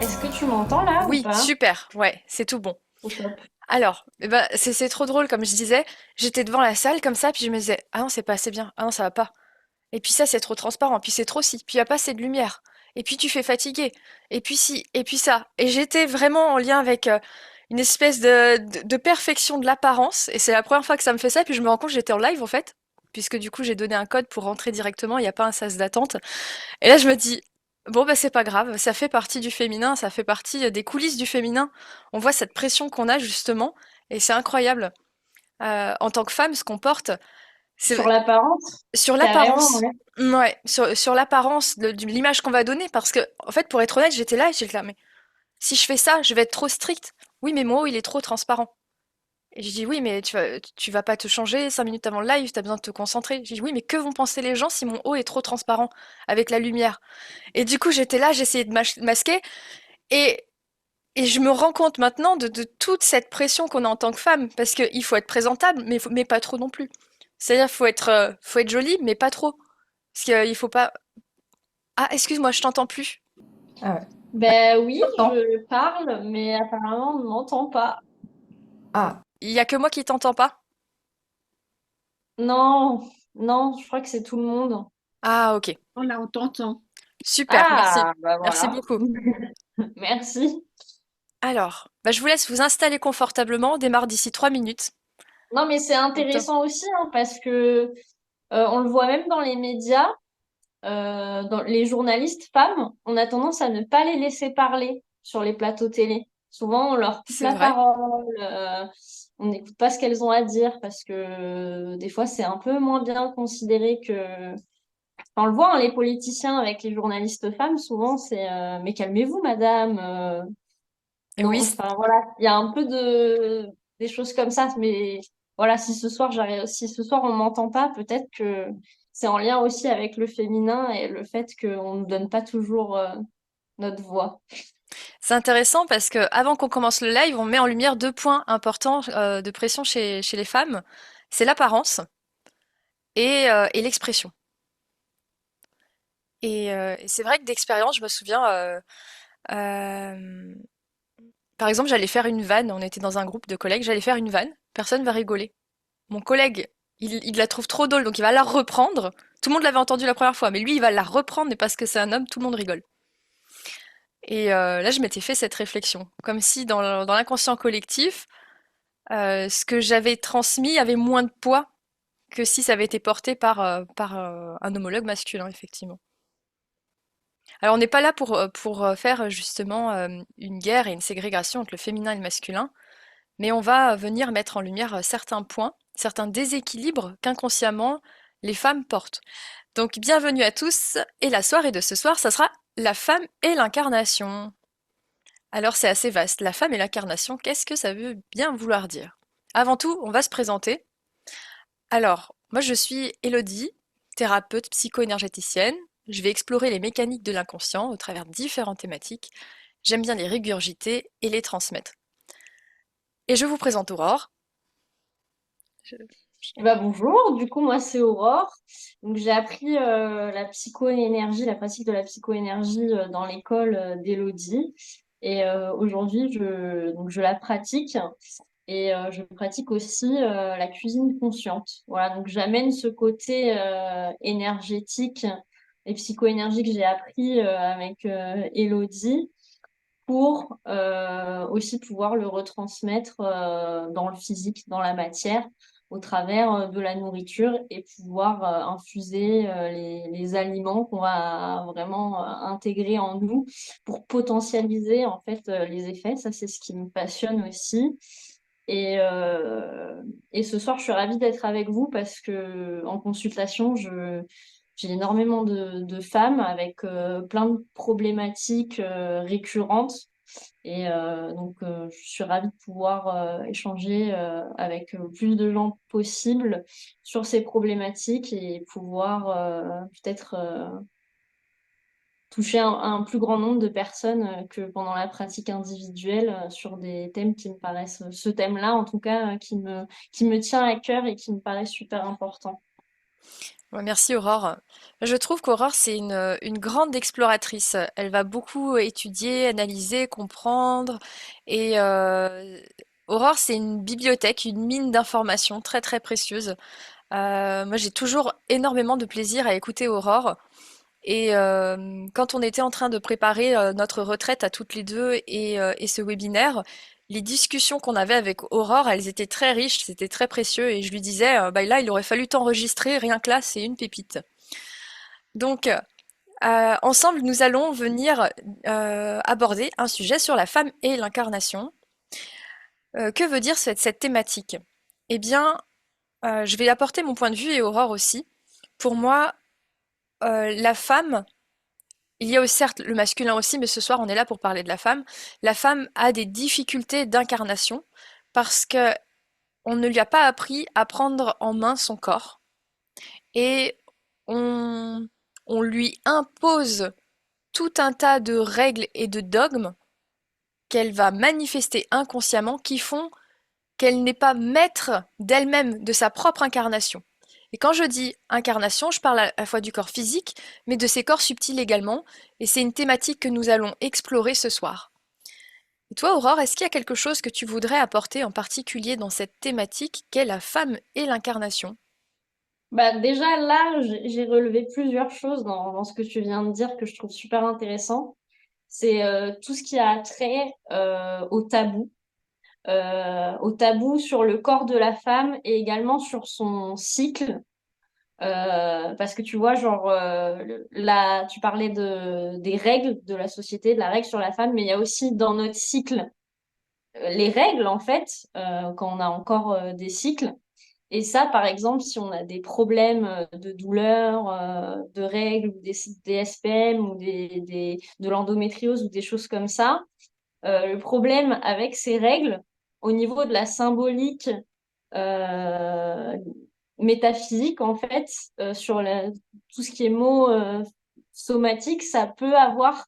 Est-ce que tu m'entends là ou Oui, pas? super, ouais, c'est tout bon. Au top. Alors, c'est trop drôle, comme je disais, j'étais devant la salle comme ça, puis je me disais, ah non, c'est pas assez bien, ah non, ça va pas. Et puis ça, c'est trop transparent, puis c'est trop ci, puis il y a pas assez de lumière. Et puis tu fais fatiguer, et puis ci, et puis ça. Et j'étais vraiment en lien avec une espèce de perfection de l'apparence, et c'est la première fois que ça me fait ça, puis je me rends compte que j'étais en live en fait, puisque du coup j'ai donné un code pour rentrer directement, il n'y a pas un sas d'attente. Et là, je me dis, bon, bah, c'est pas grave, ça fait partie du féminin, ça fait partie des coulisses du féminin. On voit cette pression qu'on a, justement, et c'est incroyable. En tant que femme, ce qu'on porte, Sur c'est l'apparence? sur Carrément, l'apparence. ouais. Ouais, sur l'apparence de l'image qu'on va donner, parce que, en fait, pour être honnête, j'étais là, mais si je fais ça, je vais être trop stricte. Oui, mais mon haut, il est trop transparent. Et je dis, oui, mais tu vas pas te changer 5 minutes avant le live, t'as besoin de te concentrer. Je dis, oui, mais que vont penser les gens si mon haut est trop transparent avec la lumière? Et du coup, j'étais là, j'essayais de masquer, et, et je me rends compte maintenant de toute cette pression qu'on a en tant que femme, parce qu'il faut être présentable, mais pas trop non plus. C'est-à-dire, faut être jolie, mais pas trop. Parce qu'il faut pas... Ah, excuse-moi, je t'entends plus. Ah ouais. Ben oui, Attends. je parle, mais apparemment on ne m'entend pas. Ah, Il y a que moi qui t'entends pas? Non, non, je crois que c'est tout le monde. Ah, ok. Oh là, on t'entend. Super, merci. Ah, bah Merci voilà. beaucoup. Merci. Alors, je vous laisse vous installer confortablement. On démarre d'ici 3 minutes. Non, mais c'est Le temps. intéressant aussi hein, parce que on le voit même dans les médias, dans les journalistes femmes, on a tendance à ne pas les laisser parler sur les plateaux télé. Souvent, on leur coupe C'est la vrai. parole, on n'écoute pas ce qu'elles ont à dire parce que des fois, c'est un peu moins bien considéré que. Enfin, on le voit, hein, les politiciens avec les journalistes femmes, souvent, c'est mais calmez-vous, madame. Et Non, oui, enfin voilà, il y a un peu de des choses comme ça, mais voilà, si ce soir on m'entend pas, peut-être que c'est en lien aussi avec le féminin et le fait qu'on ne nous donne pas toujours notre voix. c'est intéressant parce que avant qu'on commence le live, on met en lumière 2 points importants de pression chez les femmes. C'est l'apparence et l'expression. Et c'est vrai que d'expérience, je me souviens, euh, par exemple, j'allais faire une vanne, on était dans un groupe de collègues, j'allais faire une vanne, personne va rigoler. Mon collègue, il la trouve trop drôle, donc il va la reprendre. Tout le monde l'avait entendue la première fois, mais lui, il va la reprendre, et parce que c'est un homme, tout le monde rigole. Et là, je m'étais fait cette réflexion, comme si dans l'inconscient collectif, ce que j'avais transmis avait moins de poids que si ça avait été porté par un homologue masculin, effectivement. Alors, on n'est pas là pour faire justement une guerre et une ségrégation entre le féminin et le masculin, mais on va venir mettre en lumière certains points, certains déséquilibres qu'inconsciemment les femmes portent. Donc, bienvenue à tous, et la soirée de ce soir, ça sera la femme et l'incarnation. Alors, c'est assez vaste. La femme et l'incarnation, qu'est-ce que ça veut bien vouloir dire? Avant tout, on va se présenter. Alors, moi, je suis Élodie, thérapeute psycho-énergéticienne. Je vais explorer les mécaniques de l'inconscient au travers de différentes thématiques. J'aime bien les régurgiter et les transmettre. Et je vous présente Aurore. Je- Eh ben, bonjour, du coup moi c'est Aurore. Donc j'ai appris la psychoénergie, la pratique de la psychoénergie dans l'école d'Élodie. Et aujourd'hui je la pratique. Et je pratique aussi la cuisine consciente. Voilà, donc j'amène ce côté énergétique et psycho-énergie que j'ai appris avec Élodie pour aussi pouvoir le retransmettre dans le physique, dans la matière, au travers de la nourriture et pouvoir infuser les aliments qu'on va vraiment intégrer en nous pour potentialiser en fait les effets. Ça, c'est ce qui me passionne aussi. Et, euh, et ce soir, je suis ravie d'être avec vous parce que en consultation, j'ai énormément de femmes avec plein de problématiques récurrentes. Et donc, je suis ravie de pouvoir échanger avec le plus de gens possible sur ces problématiques et pouvoir peut-être toucher un plus grand nombre de personnes que pendant la pratique individuelle sur des thèmes qui me paraissent, ce thème-là en tout cas, qui me tient à cœur et qui me paraît super important. Ouais, merci Aurore. Je trouve qu'Aurore, c'est une grande exploratrice. Elle va beaucoup étudier, analyser, comprendre. Et Aurore, c'est une bibliothèque, une mine d'informations très très précieuse. Moi, j'ai toujours énormément de plaisir à écouter Aurore. Et quand on était en train de préparer notre retraite à toutes les deux et ce webinaire, les discussions qu'on avait avec Aurore, elles étaient très riches, c'était très précieux. Et je lui disais, bah là, il aurait fallu t'enregistrer, rien que là, c'est une pépite. Donc, ensemble, nous allons venir aborder un sujet sur la femme et l'incarnation. Que veut dire cette thématique? Eh bien, je vais apporter mon point de vue et Aurore aussi. Pour moi, la femme, il y a certes le masculin aussi, mais ce soir on est là pour parler de la femme. La femme a des difficultés d'incarnation parce que on ne lui a pas appris à prendre en main son corps et on, on lui impose tout un tas de règles et de dogmes qu'elle va manifester inconsciemment qui font qu'elle n'est pas maître d'elle-même, de sa propre incarnation. Et quand je dis incarnation, je parle à la fois du corps physique, mais de ses corps subtils également, et c'est une thématique que nous allons explorer ce soir. Et toi, Aurore, est-ce qu'il y a quelque chose que tu voudrais apporter en particulier dans cette thématique qu'est la femme et l'incarnation? Bah, déjà là, j'ai relevé plusieurs choses dans ce que tu viens de dire que je trouve super intéressant. C'est tout ce qui a trait au tabou sur le corps de la femme et également sur son cycle. Parce que tu vois, genre, là, tu parlais des règles de la société, de la règle sur la femme, mais il y a aussi dans notre cycle les règles, en fait, quand on a encore des cycles. Et ça, par exemple, si on a des problèmes de douleur, de règles, ou des SPM, ou de l'endométriose, ou des choses comme ça, le problème avec ces règles, au niveau de la symbolique euh, métaphysique, en fait, sur tout ce qui est mots somatiques, ça peut avoir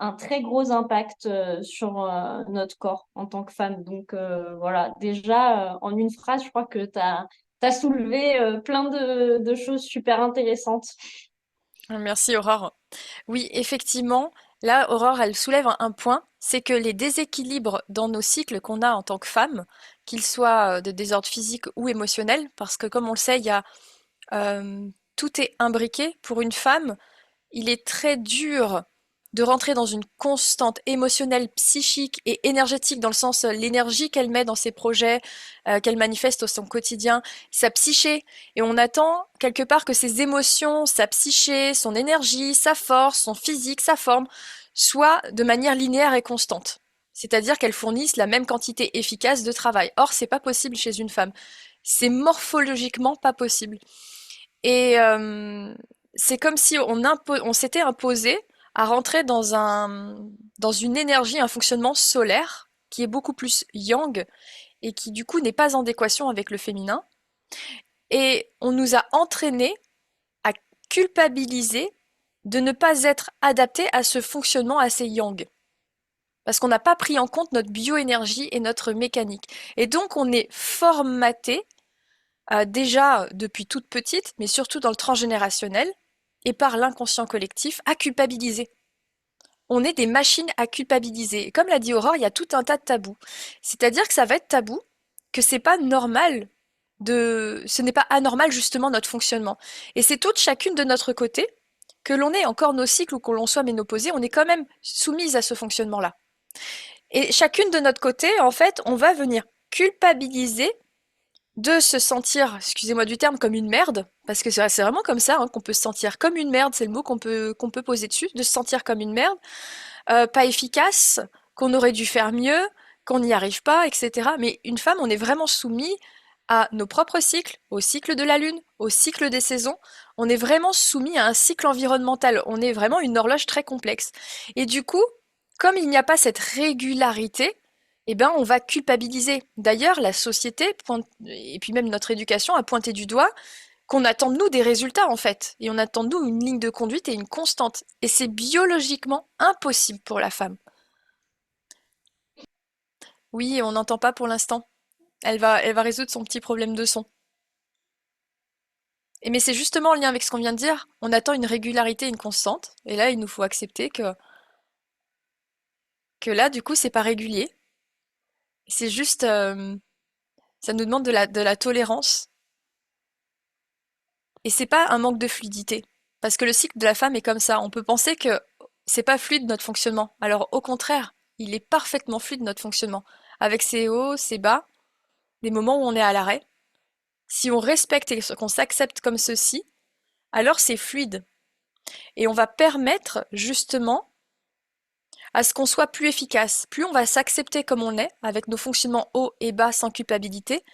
un très gros impact sur notre corps en tant que femme. Donc voilà, déjà, en une phrase, je crois que tu as soulevé plein de choses super intéressantes. Merci, Aurore. Oui, effectivement, là, Aurore, elle soulève un point, c'est que les déséquilibres dans nos cycles qu'on a en tant que femme, qu'ils soient de désordre physique ou émotionnel, parce que comme on le sait, tout est imbriqué. Pour une femme, il est très dur de rentrer dans une constante émotionnelle, psychique et énergétique, dans le sens l'énergie qu'elle met dans ses projets, qu'elle manifeste au son quotidien, sa psyché. Et on attend quelque part que ses émotions, sa psyché, son énergie, sa force, son physique, sa forme, soient de manière linéaire et constante. C'est-à-dire qu'elles fournissent la même quantité efficace de travail. Or, c'est pas possible chez une femme. C'est morphologiquement pas possible. Et c'est comme si on s'était imposé à rentrer dans une énergie, un fonctionnement solaire qui est beaucoup plus yang et qui du coup n'est pas en adéquation avec le féminin. Et on nous a entraînés à culpabiliser de ne pas être adaptés à ce fonctionnement assez yang. Parce qu'on n'a pas pris en compte notre bioénergie et notre mécanique. Et donc on est formaté déjà depuis toute petite, mais surtout dans le transgénérationnel, et par l'inconscient collectif, à culpabiliser. On est des machines à culpabiliser. Et comme l'a dit Aurore, il y a tout un tas de tabous. C'est-à-dire que ça va être tabou, que c'est pas normal ce n'est pas anormal justement notre fonctionnement. Et c'est toute chacune de notre côté, que l'on ait encore nos cycles ou que l'on soit ménopausé, on est quand même soumise à ce fonctionnement-là. Et chacune de notre côté, en fait, on va venir culpabiliser de se sentir, excusez-moi du terme, comme une merde, parce que c'est vraiment comme ça hein, qu'on peut se sentir comme une merde, c'est le mot qu'on peut poser dessus, de se sentir comme une merde, pas efficace, qu'on aurait dû faire mieux, qu'on n'y arrive pas, etc. Mais une femme, on est vraiment soumis à nos propres cycles, au cycle de la lune, au cycle des saisons. On est vraiment soumis à un cycle environnemental. On est vraiment une horloge très complexe. Et du coup, comme il n'y a pas cette régularité, eh ben, on va culpabiliser. D'ailleurs, la société, et puis même notre éducation, a pointé du doigt qu'on attend de nous des résultats, en fait. Et on attend de nous une ligne de conduite et une constante. Et c'est biologiquement impossible pour la femme. Oui, on n'entend pas pour l'instant. Elle va résoudre son petit problème de son. Mais c'est justement en lien avec ce qu'on vient de dire. On attend une régularité, une constante. Et là, il nous faut accepter que là, du coup, c'est pas régulier. C'est juste, ça nous demande de la tolérance. Et c'est pas un manque de fluidité. Parce que le cycle de la femme est comme ça. On peut penser que c'est pas fluide notre fonctionnement. Alors au contraire, il est parfaitement fluide notre fonctionnement. Avec ses hauts, ses bas, des moments où on est à l'arrêt. Si on respecte et qu'on s'accepte comme ceci, alors c'est fluide. Et on va permettre justement à ce qu'on soit plus efficace. Plus on va s'accepter comme on est, avec nos fonctionnements hauts et bas sans culpabilité,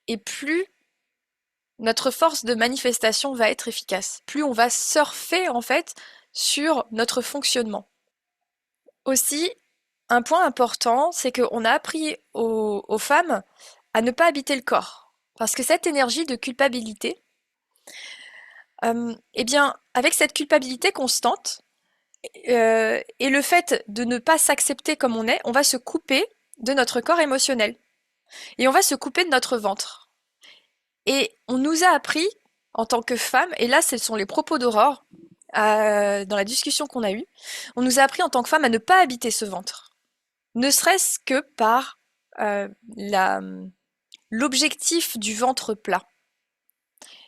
et plus notre force de manifestation va être efficace. Plus on va surfer en fait sur notre fonctionnement. Aussi, un point important, c'est qu'on a appris aux femmes à ne pas habiter le corps. Parce que cette énergie de culpabilité, eh bien, avec cette culpabilité constante, et le fait de ne pas s'accepter comme on va se couper de notre corps émotionnel. Et on va se couper de notre ventre. Et on nous a appris, en tant que femme, et là ce sont les propos d'Aurore, dans la discussion qu'on a eue, on nous a appris en tant que femme à ne pas habiter ce ventre. Ne serait-ce que par la, l'objectif du ventre plat.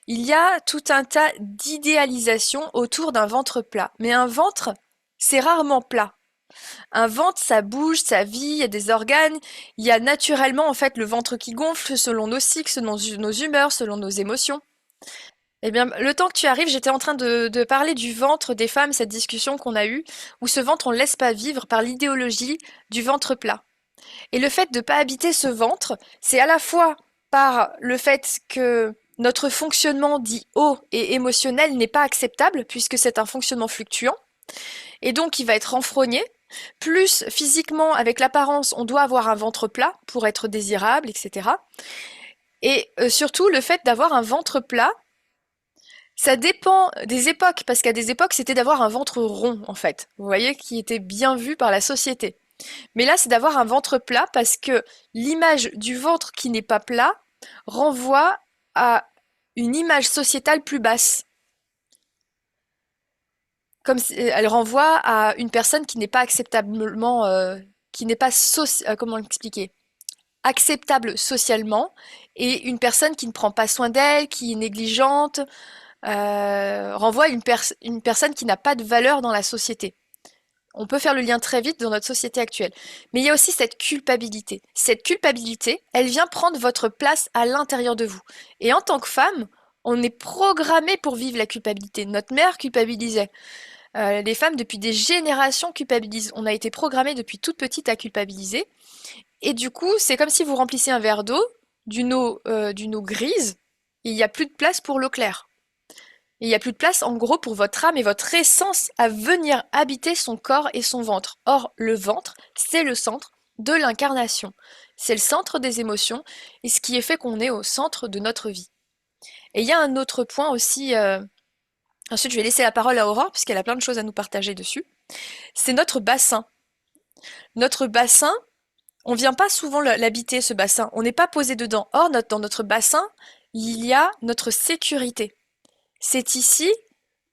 Il y a tout un tas d'idéalisations autour d'un ventre plat. Mais un ventre, c'est rarement plat. Un ventre, ça bouge, ça vit, il y a des organes, il y a naturellement en fait le ventre qui gonfle selon nos cycles, selon nos humeurs, selon nos émotions. Eh bien, le temps que tu arrives, j'étais en train de parler du ventre des femmes, cette discussion qu'on a eue, où ce ventre, on ne laisse pas vivre par l'idéologie du ventre plat. Et le fait de ne pas habiter ce ventre, c'est à la fois par le fait que notre fonctionnement dit haut et émotionnel n'est pas acceptable, puisque c'est un fonctionnement fluctuant, et donc il va être renfrogné. Plus physiquement, avec l'apparence, on doit avoir un ventre plat pour être désirable, etc. Et surtout, le fait d'avoir un ventre plat, ça dépend des époques, parce qu'à des époques, c'était d'avoir un ventre rond, en fait. Vous voyez, qui était bien vu par la société. Mais là, c'est d'avoir un ventre plat, parce que l'image du ventre qui n'est pas plat renvoie à une image sociétale plus basse. Comme elle renvoie à une personne qui n'est pas acceptablement, qui n'est pas comment l'expliquer, acceptable socialement, et une personne qui ne prend pas soin d'elle, qui est négligente, renvoie à une personne qui n'a pas de valeur dans la société. On peut faire le lien très vite dans notre société actuelle. Mais il y a aussi cette culpabilité. Cette culpabilité, elle vient prendre votre place à l'intérieur de vous. Et en tant que femme, on est programmé pour vivre la culpabilité. Notre mère culpabilisait. Les femmes, depuis des générations, culpabilisent. On a été programmé depuis toute petite à culpabiliser. Et du coup, c'est comme si vous remplissiez un verre d'eau, d'une eau grise, et il n'y a plus de place pour l'eau claire. Et il n'y a plus de place, en gros, pour votre âme et votre essence à venir habiter son corps et son ventre. Or, le ventre, c'est le centre de l'incarnation. C'est le centre des émotions, et ce qui est fait qu'on est au centre de notre vie. Et il y a un autre point aussi. Ensuite, je vais laisser la parole à Aurore, puisqu'elle a plein de choses à nous partager dessus. C'est notre bassin. Notre bassin, on vient pas souvent l'habiter, ce bassin. On n'est pas posé dedans. Or, dans notre bassin, il y a notre sécurité. C'est ici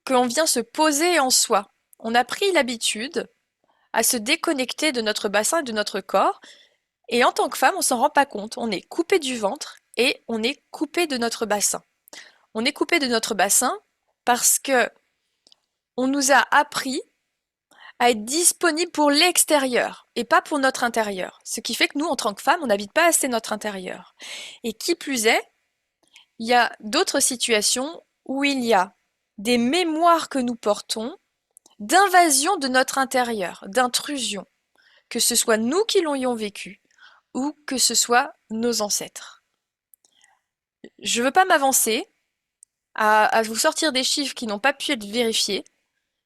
qu'on vient se poser en soi. On a pris l'habitude à se déconnecter de notre bassin et de notre corps. Et en tant que femme, on s'en rend pas compte. On est coupé du ventre et on est coupé de notre bassin. On est coupé de notre bassin parce que on nous a appris à être disponible pour l'extérieur et pas pour notre intérieur. Ce qui fait que nous, en tant que femmes, on n'habite pas assez notre intérieur. Et qui plus est, il y a d'autres situations où il y a des mémoires que nous portons d'invasion de notre intérieur, d'intrusion, que ce soit nous qui l'ayons vécu ou que ce soit nos ancêtres. Je ne veux pas m'avancer à vous sortir des chiffres qui n'ont pas pu être vérifiés,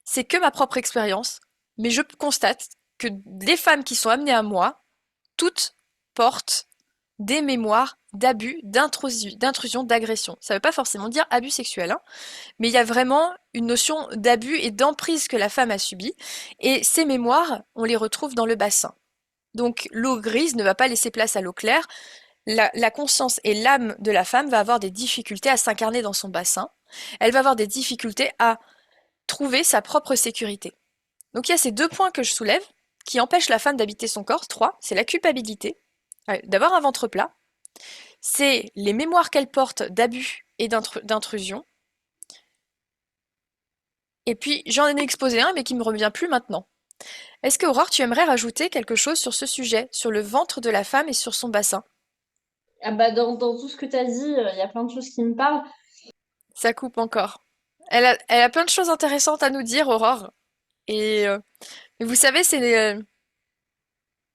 c'est que ma propre expérience, mais je constate que les femmes qui sont amenées à moi, toutes portent des mémoires d'abus, d'intrusion, d'agression. Ça ne veut pas forcément dire abus sexuel, hein, mais il y a vraiment une notion d'abus et d'emprise que la femme a subie, et ces mémoires, on les retrouve dans le bassin. Donc l'eau grise ne va pas laisser place à l'eau claire, la conscience et l'âme de la femme va avoir des difficultés à s'incarner dans son bassin, elle va avoir des difficultés à trouver sa propre sécurité. Donc il y a ces deux points que je soulève qui empêchent la femme d'habiter son corps. Trois, c'est la culpabilité, d'avoir un ventre plat, c'est les mémoires qu'elle porte d'abus et d'intrusion. Et puis j'en ai exposé un mais qui me revient plus maintenant. Est-ce que Aurore, tu aimerais rajouter quelque chose sur ce sujet, sur le ventre de la femme et sur son bassin? Ah bah dans tout ce que tu as dit, il y a plein de choses qui me parlent. Ça coupe encore. Elle a plein de choses intéressantes à nous dire, Aurore. Et mais vous savez,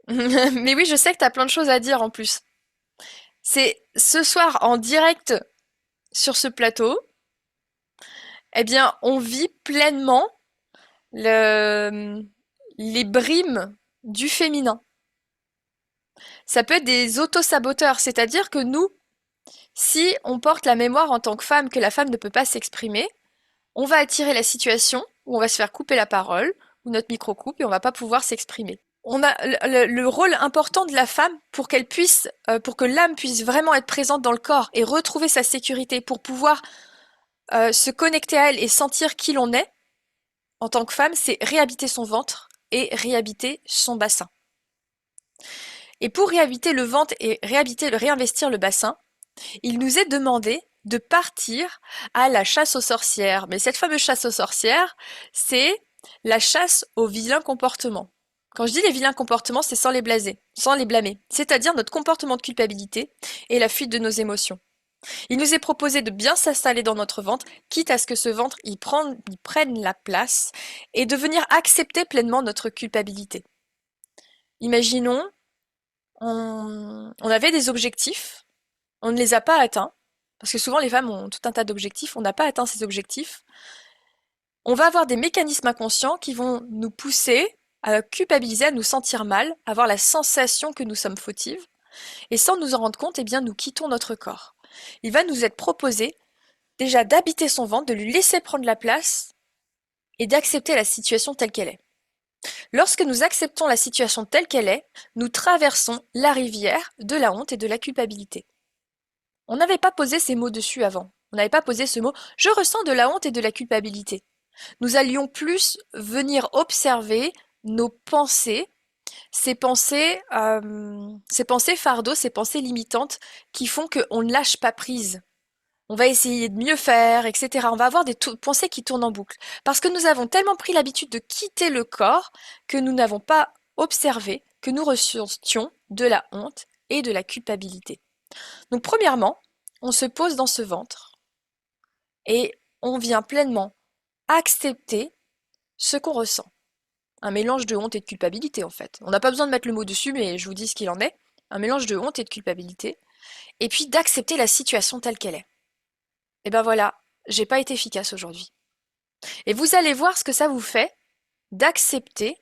mais oui, je sais que tu as plein de choses à dire en plus. C'est ce soir en direct sur ce plateau, eh bien, on vit pleinement le... les brimes du féminin. Ça peut être des auto-saboteurs, c'est-à-dire que nous, si on porte la mémoire en tant que femme que la femme ne peut pas s'exprimer, on va attirer la situation où on va se faire couper la parole, où notre micro coupe et on va pas pouvoir s'exprimer. On a le rôle important de la femme pour qu'elle puisse, pour que l'âme puisse vraiment être présente dans le corps et retrouver sa sécurité, pour pouvoir se connecter à elle et sentir qui l'on est en tant que femme, c'est réhabiter son ventre et réhabiter son bassin. Et pour réhabiter le ventre et réinvestir le bassin, il nous est demandé de partir à la chasse aux sorcières. Mais cette fameuse chasse aux sorcières, c'est la chasse aux vilains comportements. Quand je dis les vilains comportements, c'est sans les blaser, sans les blâmer, c'est-à-dire notre comportement de culpabilité et la fuite de nos émotions. Il nous est proposé de bien s'installer dans notre ventre, quitte à ce que ce ventre y prenne la place et de venir accepter pleinement notre culpabilité. Imaginons, on avait des objectifs, on ne les a pas atteints, parce que souvent les femmes ont tout un tas d'objectifs, on n'a pas atteint ces objectifs. On va avoir des mécanismes inconscients qui vont nous pousser à culpabiliser, à nous sentir mal, à avoir la sensation que nous sommes fautives, et sans nous en rendre compte, eh bien, nous quittons notre corps. Il va nous être proposé déjà d'habiter son ventre, de lui laisser prendre la place et d'accepter la situation telle qu'elle est. Lorsque nous acceptons la situation telle qu'elle est, nous traversons la rivière de la honte et de la culpabilité. On n'avait pas posé ces mots dessus avant. On n'avait pas posé ce mot « je ressens de la honte et de la culpabilité ». Nous allions plus venir observer nos pensées, ces pensées fardeaux, ces pensées limitantes qui font qu'on ne lâche pas prise. On va essayer de mieux faire, etc. On va avoir des pensées qui tournent en boucle. Parce que nous avons tellement pris l'habitude de quitter le corps que nous n'avons pas observé que nous ressentions de la honte et de la culpabilité. Donc premièrement, on se pose dans ce ventre et on vient pleinement accepter ce qu'on ressent. Un mélange de honte et de culpabilité en fait. On n'a pas besoin de mettre le mot dessus, mais je vous dis ce qu'il en est. Un mélange de honte et de culpabilité. Et puis d'accepter la situation telle qu'elle est. Et ben voilà, j'ai pas été efficace aujourd'hui. Et vous allez voir ce que ça vous fait d'accepter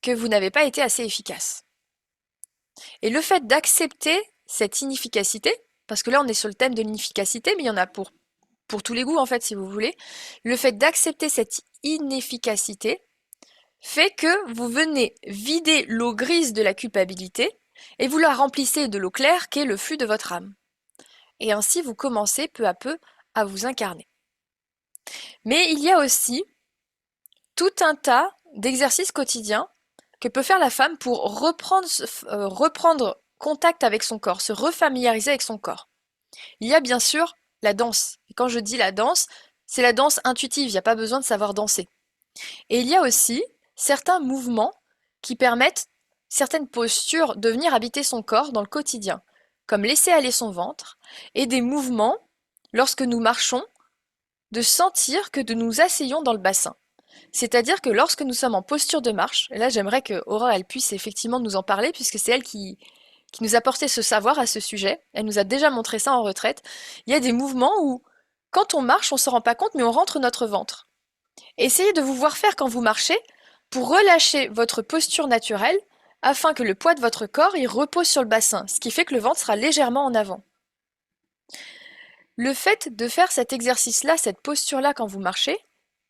que vous n'avez pas été assez efficace. Et le fait d'accepter cette inefficacité, parce que là on est sur le thème de l'inefficacité, mais il y en a pour tous les goûts en fait si vous voulez, le fait d'accepter cette inefficacité fait que vous venez vider l'eau grise de la culpabilité et vous la remplissez de l'eau claire qui est le flux de votre âme. Et ainsi vous commencez peu à peu à vous incarner. Mais il y a aussi tout un tas d'exercices quotidiens que peut faire la femme pour reprendre contact avec son corps, se refamiliariser avec son corps. Il y a bien sûr la danse. Et quand je dis la danse, c'est la danse intuitive, il n'y a pas besoin de savoir danser. Et il y a aussi certains mouvements qui permettent certaines postures de venir habiter son corps dans le quotidien, comme laisser aller son ventre, et des mouvements, lorsque nous marchons, de sentir que nous asseyons dans le bassin. C'est-à-dire que lorsque nous sommes en posture de marche, et là j'aimerais que Aurore elle puisse effectivement nous en parler, puisque c'est elle qui nous a porté ce savoir à ce sujet, elle nous a déjà montré ça en retraite, il y a des mouvements où quand on marche, on ne s'en rend pas compte, mais on rentre notre ventre. Essayez de vous voir faire quand vous marchez pour relâcher votre posture naturelle afin que le poids de votre corps y repose sur le bassin, ce qui fait que le ventre sera légèrement en avant. Le fait de faire cet exercice-là, cette posture-là quand vous marchez,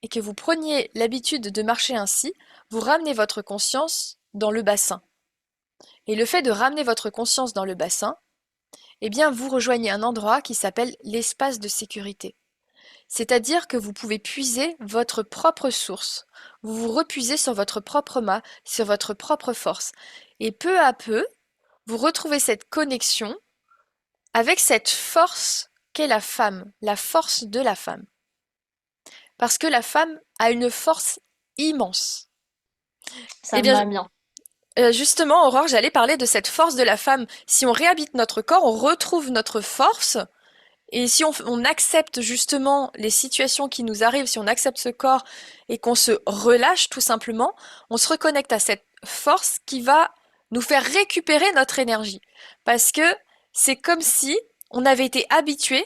et que vous preniez l'habitude de marcher ainsi, vous ramenez votre conscience dans le bassin. Et le fait de ramener votre conscience dans le bassin, eh bien vous rejoignez un endroit qui s'appelle l'espace de sécurité. C'est-à-dire que vous pouvez puiser votre propre source. Vous vous repuisez sur votre propre mât, sur votre propre force. Et peu à peu, vous retrouvez cette connexion avec cette force qu'est la force de la femme. Parce que la femme a une force immense. Eh Ça me bien, va bien. justement, Aurore, j'allais parler de cette force de la femme. Si on réhabite notre corps, on retrouve notre force. Et si on accepte justement les situations qui nous arrivent, si on accepte ce corps et qu'on se relâche tout simplement, on se reconnecte à cette force qui va nous faire récupérer notre énergie. Parce que c'est comme si on avait été habitué,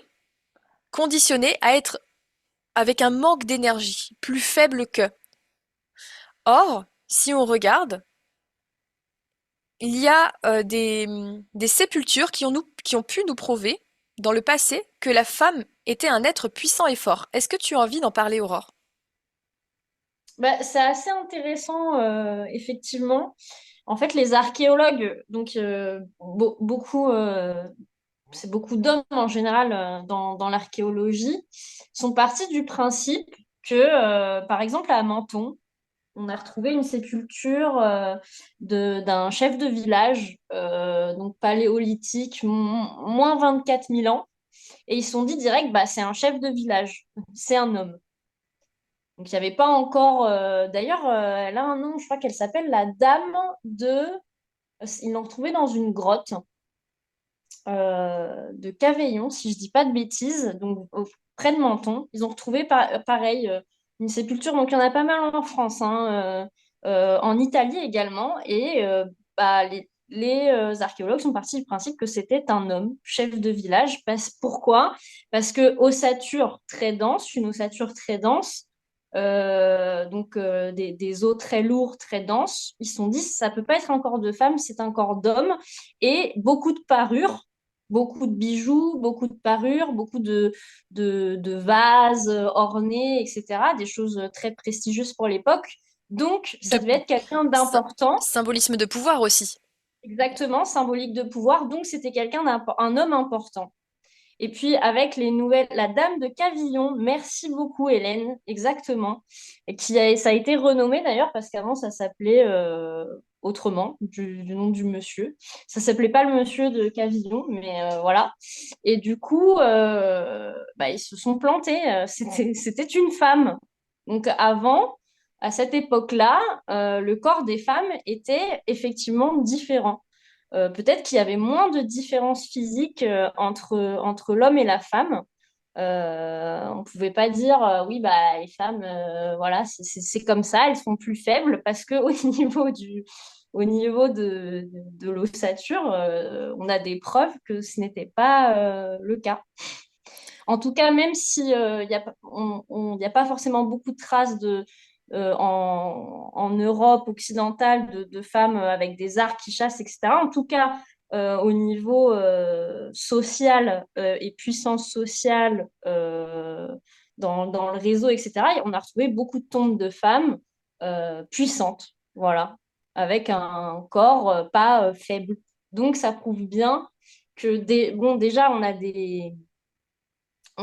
conditionné à être avec un manque d'énergie, plus faible que. Or, si on regarde, il y a des sépultures qui ont pu nous prouver, dans le passé, que la femme était un être puissant et fort. Est-ce que tu as envie d'en parler, Aurore? Bah, c'est assez intéressant, effectivement. En fait, les archéologues, donc beaucoup, c'est beaucoup d'hommes en général dans l'archéologie, sont partis du principe que, par exemple, à Menton, on a retrouvé une sépulture d'un chef de village, donc paléolithique, moins 24 000 ans. Et ils se sont dit direct, bah, c'est un chef de village, c'est un homme. Donc il n'y avait pas encore. D'ailleurs, elle a un nom, je crois qu'elle s'appelle la Dame de. Ils l'ont retrouvée dans une grotte de Cavaillon, si je dis pas de bêtises, donc près de Menton. Ils ont retrouvé pareil une sépulture. Donc il y en a pas mal en France, hein, en Italie également. Et bah, les archéologues sont partis du principe que c'était un homme, chef de village. Pourquoi? Parce que ossature très dense, une ossature très dense. Donc des os très lourds, très denses. Ils se sont dit, ça peut pas être un corps de femme, c'est un corps d'homme. Et beaucoup de parures, beaucoup de bijoux, beaucoup de parures, beaucoup de vases ornés, etc. Des choses très prestigieuses pour l'époque. Donc, ça De devait être quelqu'un d'important, symbolisme de pouvoir aussi. exactement, symbolique de pouvoir. Donc, c'était un homme important. Et puis avec les nouvelles, la Dame de Cavillon, merci beaucoup Hélène, exactement, et ça a été renommé d'ailleurs parce qu'avant ça s'appelait autrement, du nom du monsieur. Ça s'appelait pas le monsieur de Cavillon, mais voilà. Et du coup, bah, ils se sont plantés. C'était une femme. Donc avant, à cette époque-là, le corps des femmes était effectivement différent. Peut-être qu'il y avait moins de différences physiques entre l'homme et la femme. On ne pouvait pas dire oui, bah, les femmes, voilà, c'est comme ça, elles sont plus faibles parce qu'au au niveau de l'ossature, on a des preuves que ce n'était pas le cas. En tout cas, même si il n'y a, y a pas forcément beaucoup de traces en Europe occidentale de femmes avec des arcs qui chassent, etc. En tout cas, au niveau social et puissance sociale dans le réseau, etc., on a retrouvé beaucoup de tombes de femmes puissantes, voilà, avec un corps pas faible. Donc, ça prouve bien que bon, déjà, on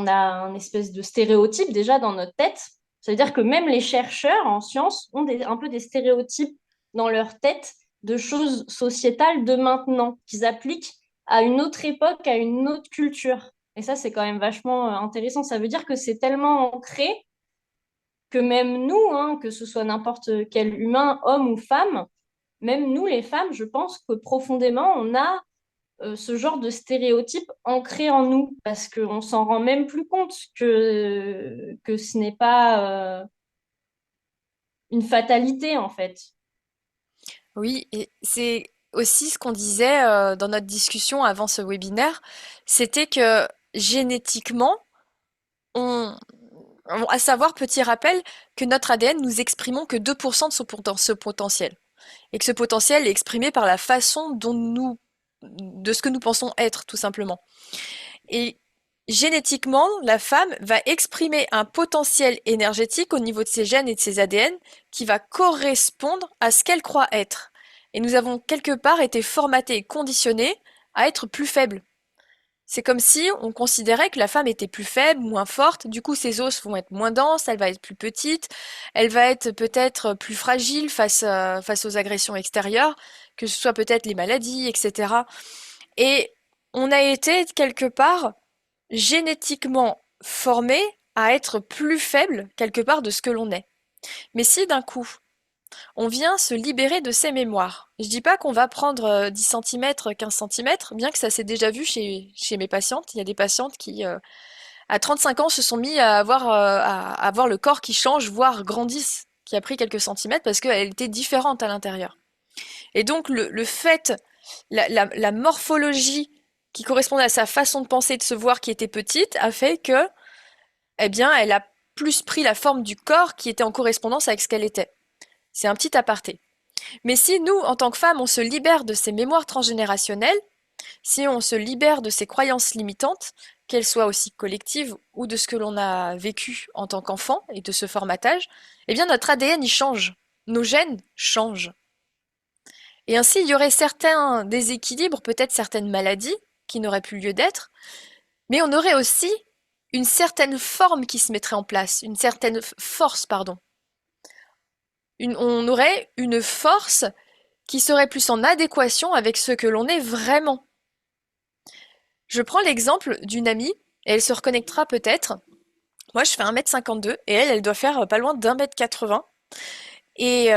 a un espèce de stéréotype déjà dans notre tête. Ça veut dire que même les chercheurs en sciences ont un peu des stéréotypes dans leur tête de choses sociétales de maintenant, qu'ils appliquent à une autre époque, à une autre culture. Et ça, c'est quand même vachement intéressant. Ça veut dire que c'est tellement ancré que même nous, hein, que ce soit n'importe quel humain, homme ou femme, même nous, les femmes, je pense que profondément, on a ce genre de stéréotype ancré en nous parce qu'on s'en rend même plus compte que ce n'est pas une fatalité en fait. Oui, et c'est aussi ce qu'on disait dans notre discussion avant ce webinaire, c'était que génétiquement, on, à savoir, petit rappel, que notre ADN, nous exprimons que 2% de ce potentiel. Et que ce potentiel est exprimé par la façon de ce que nous pensons être, tout simplement. Et génétiquement, la femme va exprimer un potentiel énergétique au niveau de ses gènes et de ses ADN qui va correspondre à ce qu'elle croit être. Et nous avons quelque part été formatés et conditionnés à être plus faibles. C'est comme si on considérait que la femme était plus faible, moins forte, du coup ses os vont être moins denses, elle va être plus petite, elle va être peut-être plus fragile face aux agressions extérieures, que ce soit peut-être les maladies, etc. Et on a été quelque part génétiquement formé à être plus faible quelque part de ce que l'on est. Mais si d'un coup on vient se libérer de ses mémoires. Je dis pas qu'on va prendre 10 centimètres, 15 centimètres, bien que ça s'est déjà vu chez mes patientes. Il y a des patientes qui, à 35 ans, se sont mis à avoir le corps qui change, voire grandissent, qui a pris quelques centimètres parce qu'elle était différente à l'intérieur. Et donc le fait, la morphologie qui correspondait à sa façon de penser, de se voir qui était petite, a fait que, eh bien, elle a plus pris la forme du corps qui était en correspondance avec ce qu'elle était. C'est un petit aparté. Mais si nous, en tant que femmes, on se libère de ces mémoires transgénérationnelles, si on se libère de ces croyances limitantes, qu'elles soient aussi collectives ou de ce que l'on a vécu en tant qu'enfant et de ce formatage, eh bien notre ADN y change, nos gènes changent. Et ainsi, il y aurait certains déséquilibres, peut-être certaines maladies qui n'auraient plus lieu d'être, mais on aurait aussi une certaine forme qui se mettrait en place, une certaine force, pardon. On aurait une force qui serait plus en adéquation avec ce que l'on est vraiment. Je prends l'exemple d'une amie, et elle se reconnectera peut-être. Moi, je fais 1,52 m et elle doit faire pas loin d'1,80 m. Et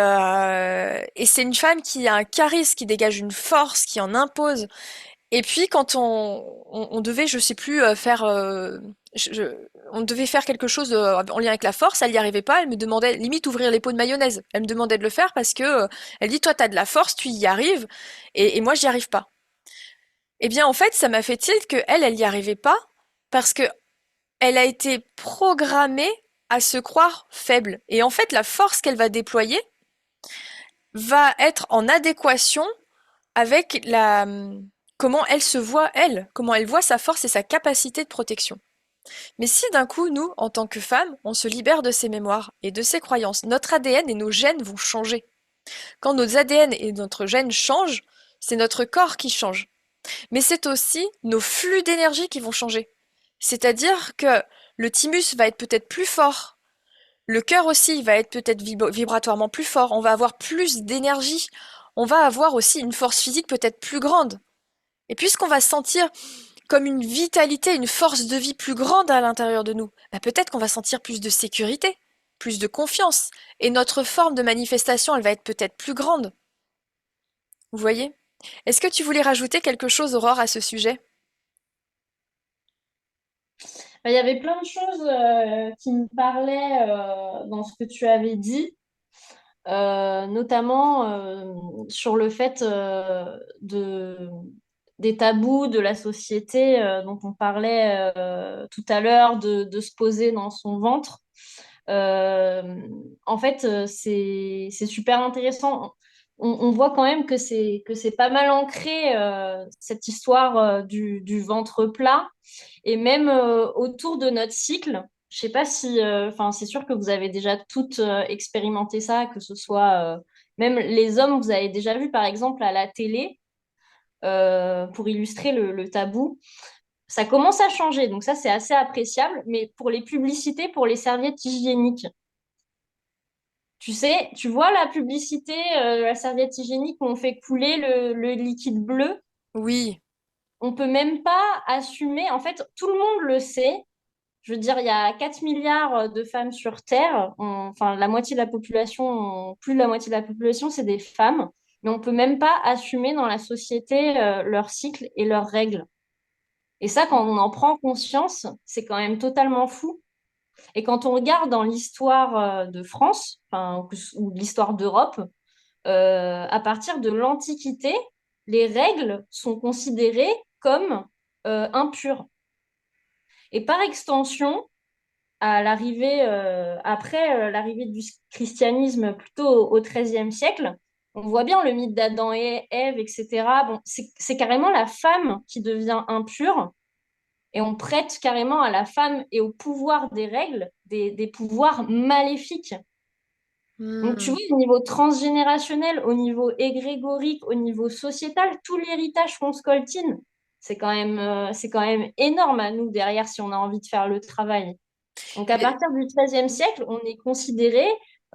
c'est une femme qui a un charisme, qui dégage une force, qui en impose. Et puis, quand on devait, je sais plus, on devait faire quelque chose en lien avec la force, elle n'y arrivait pas, elle me demandait, limite, ouvrir les pots de mayonnaise. Elle me demandait de le faire parce que, elle dit, toi, t'as de la force, tu y arrives, et moi, j'y arrive pas. Eh bien, en fait, ça m'a fait tilt que elle y arrivait pas parce que elle a été programmée à se croire faible. Et en fait, la force qu'elle va déployer va être en adéquation avec comment elle se voit elle, comment elle voit sa force et sa capacité de protection. Mais si d'un coup, nous, en tant que femmes, on se libère de ces mémoires et de ces croyances, notre ADN et nos gènes vont changer. Quand nos ADN et notre gène changent, c'est notre corps qui change. Mais c'est aussi nos flux d'énergie qui vont changer. C'est-à-dire que le thymus va être peut-être plus fort, le cœur aussi va être peut-être vibratoirement plus fort, on va avoir plus d'énergie, on va avoir aussi une force physique peut-être plus grande. Et puisqu'on va sentir comme une vitalité, une force de vie plus grande à l'intérieur de nous, bah peut-être qu'on va sentir plus de sécurité, plus de confiance, et notre forme de manifestation, elle va être peut-être plus grande. Vous voyez? Est-ce que tu voulais rajouter quelque chose, Aurore, à ce sujet? Bah, il y avait plein de choses qui me parlaient dans ce que tu avais dit, notamment sur le fait des tabous de la société dont on parlait tout à l'heure, de se poser dans son ventre. Euh, En fait, c'est super intéressant. On voit quand même que c'est pas mal ancré, cette histoire du ventre plat. Et même autour de notre cycle, je sais pas si, enfin, c'est sûr que vous avez déjà toutes expérimenté ça, que ce soit même les hommes, vous avez déjà vu par exemple à la télé, pour illustrer le tabou. Ça commence à changer, donc ça c'est assez appréciable, mais pour les publicités, pour les serviettes hygiéniques, tu sais, tu vois la publicité de la serviette hygiénique où on fait couler le liquide bleu, Oui, on peut même pas assumer, en fait, tout le monde le sait. Je veux dire, il y a 4 milliards de femmes sur Terre. Enfin, la moitié de la population, plus de la moitié de la population, c'est des femmes. Mais on peut même pas assumer dans la société leur cycle et leurs règles. Et ça, quand on en prend conscience, c'est quand même totalement fou. Et quand on regarde dans l'histoire de France, enfin, ou de l'histoire d'Europe, à partir de l'Antiquité, les règles sont considérées comme impures. Et par extension, à l'arrivée, après l'arrivée du christianisme plutôt au XIIIe siècle, on voit bien le mythe d'Adam et Ève, etc. Bon, c'est carrément la femme qui devient impure et on prête carrément à la femme et au pouvoir des règles des pouvoirs maléfiques. Donc tu hmm, vois, au niveau transgénérationnel, au niveau égrégorique, au niveau sociétal, tout l'héritage qu'on scoltine. C'est quand même énorme à nous derrière si on a envie de faire le travail. Donc, à Mais partir du XIIIe siècle, on est considéré.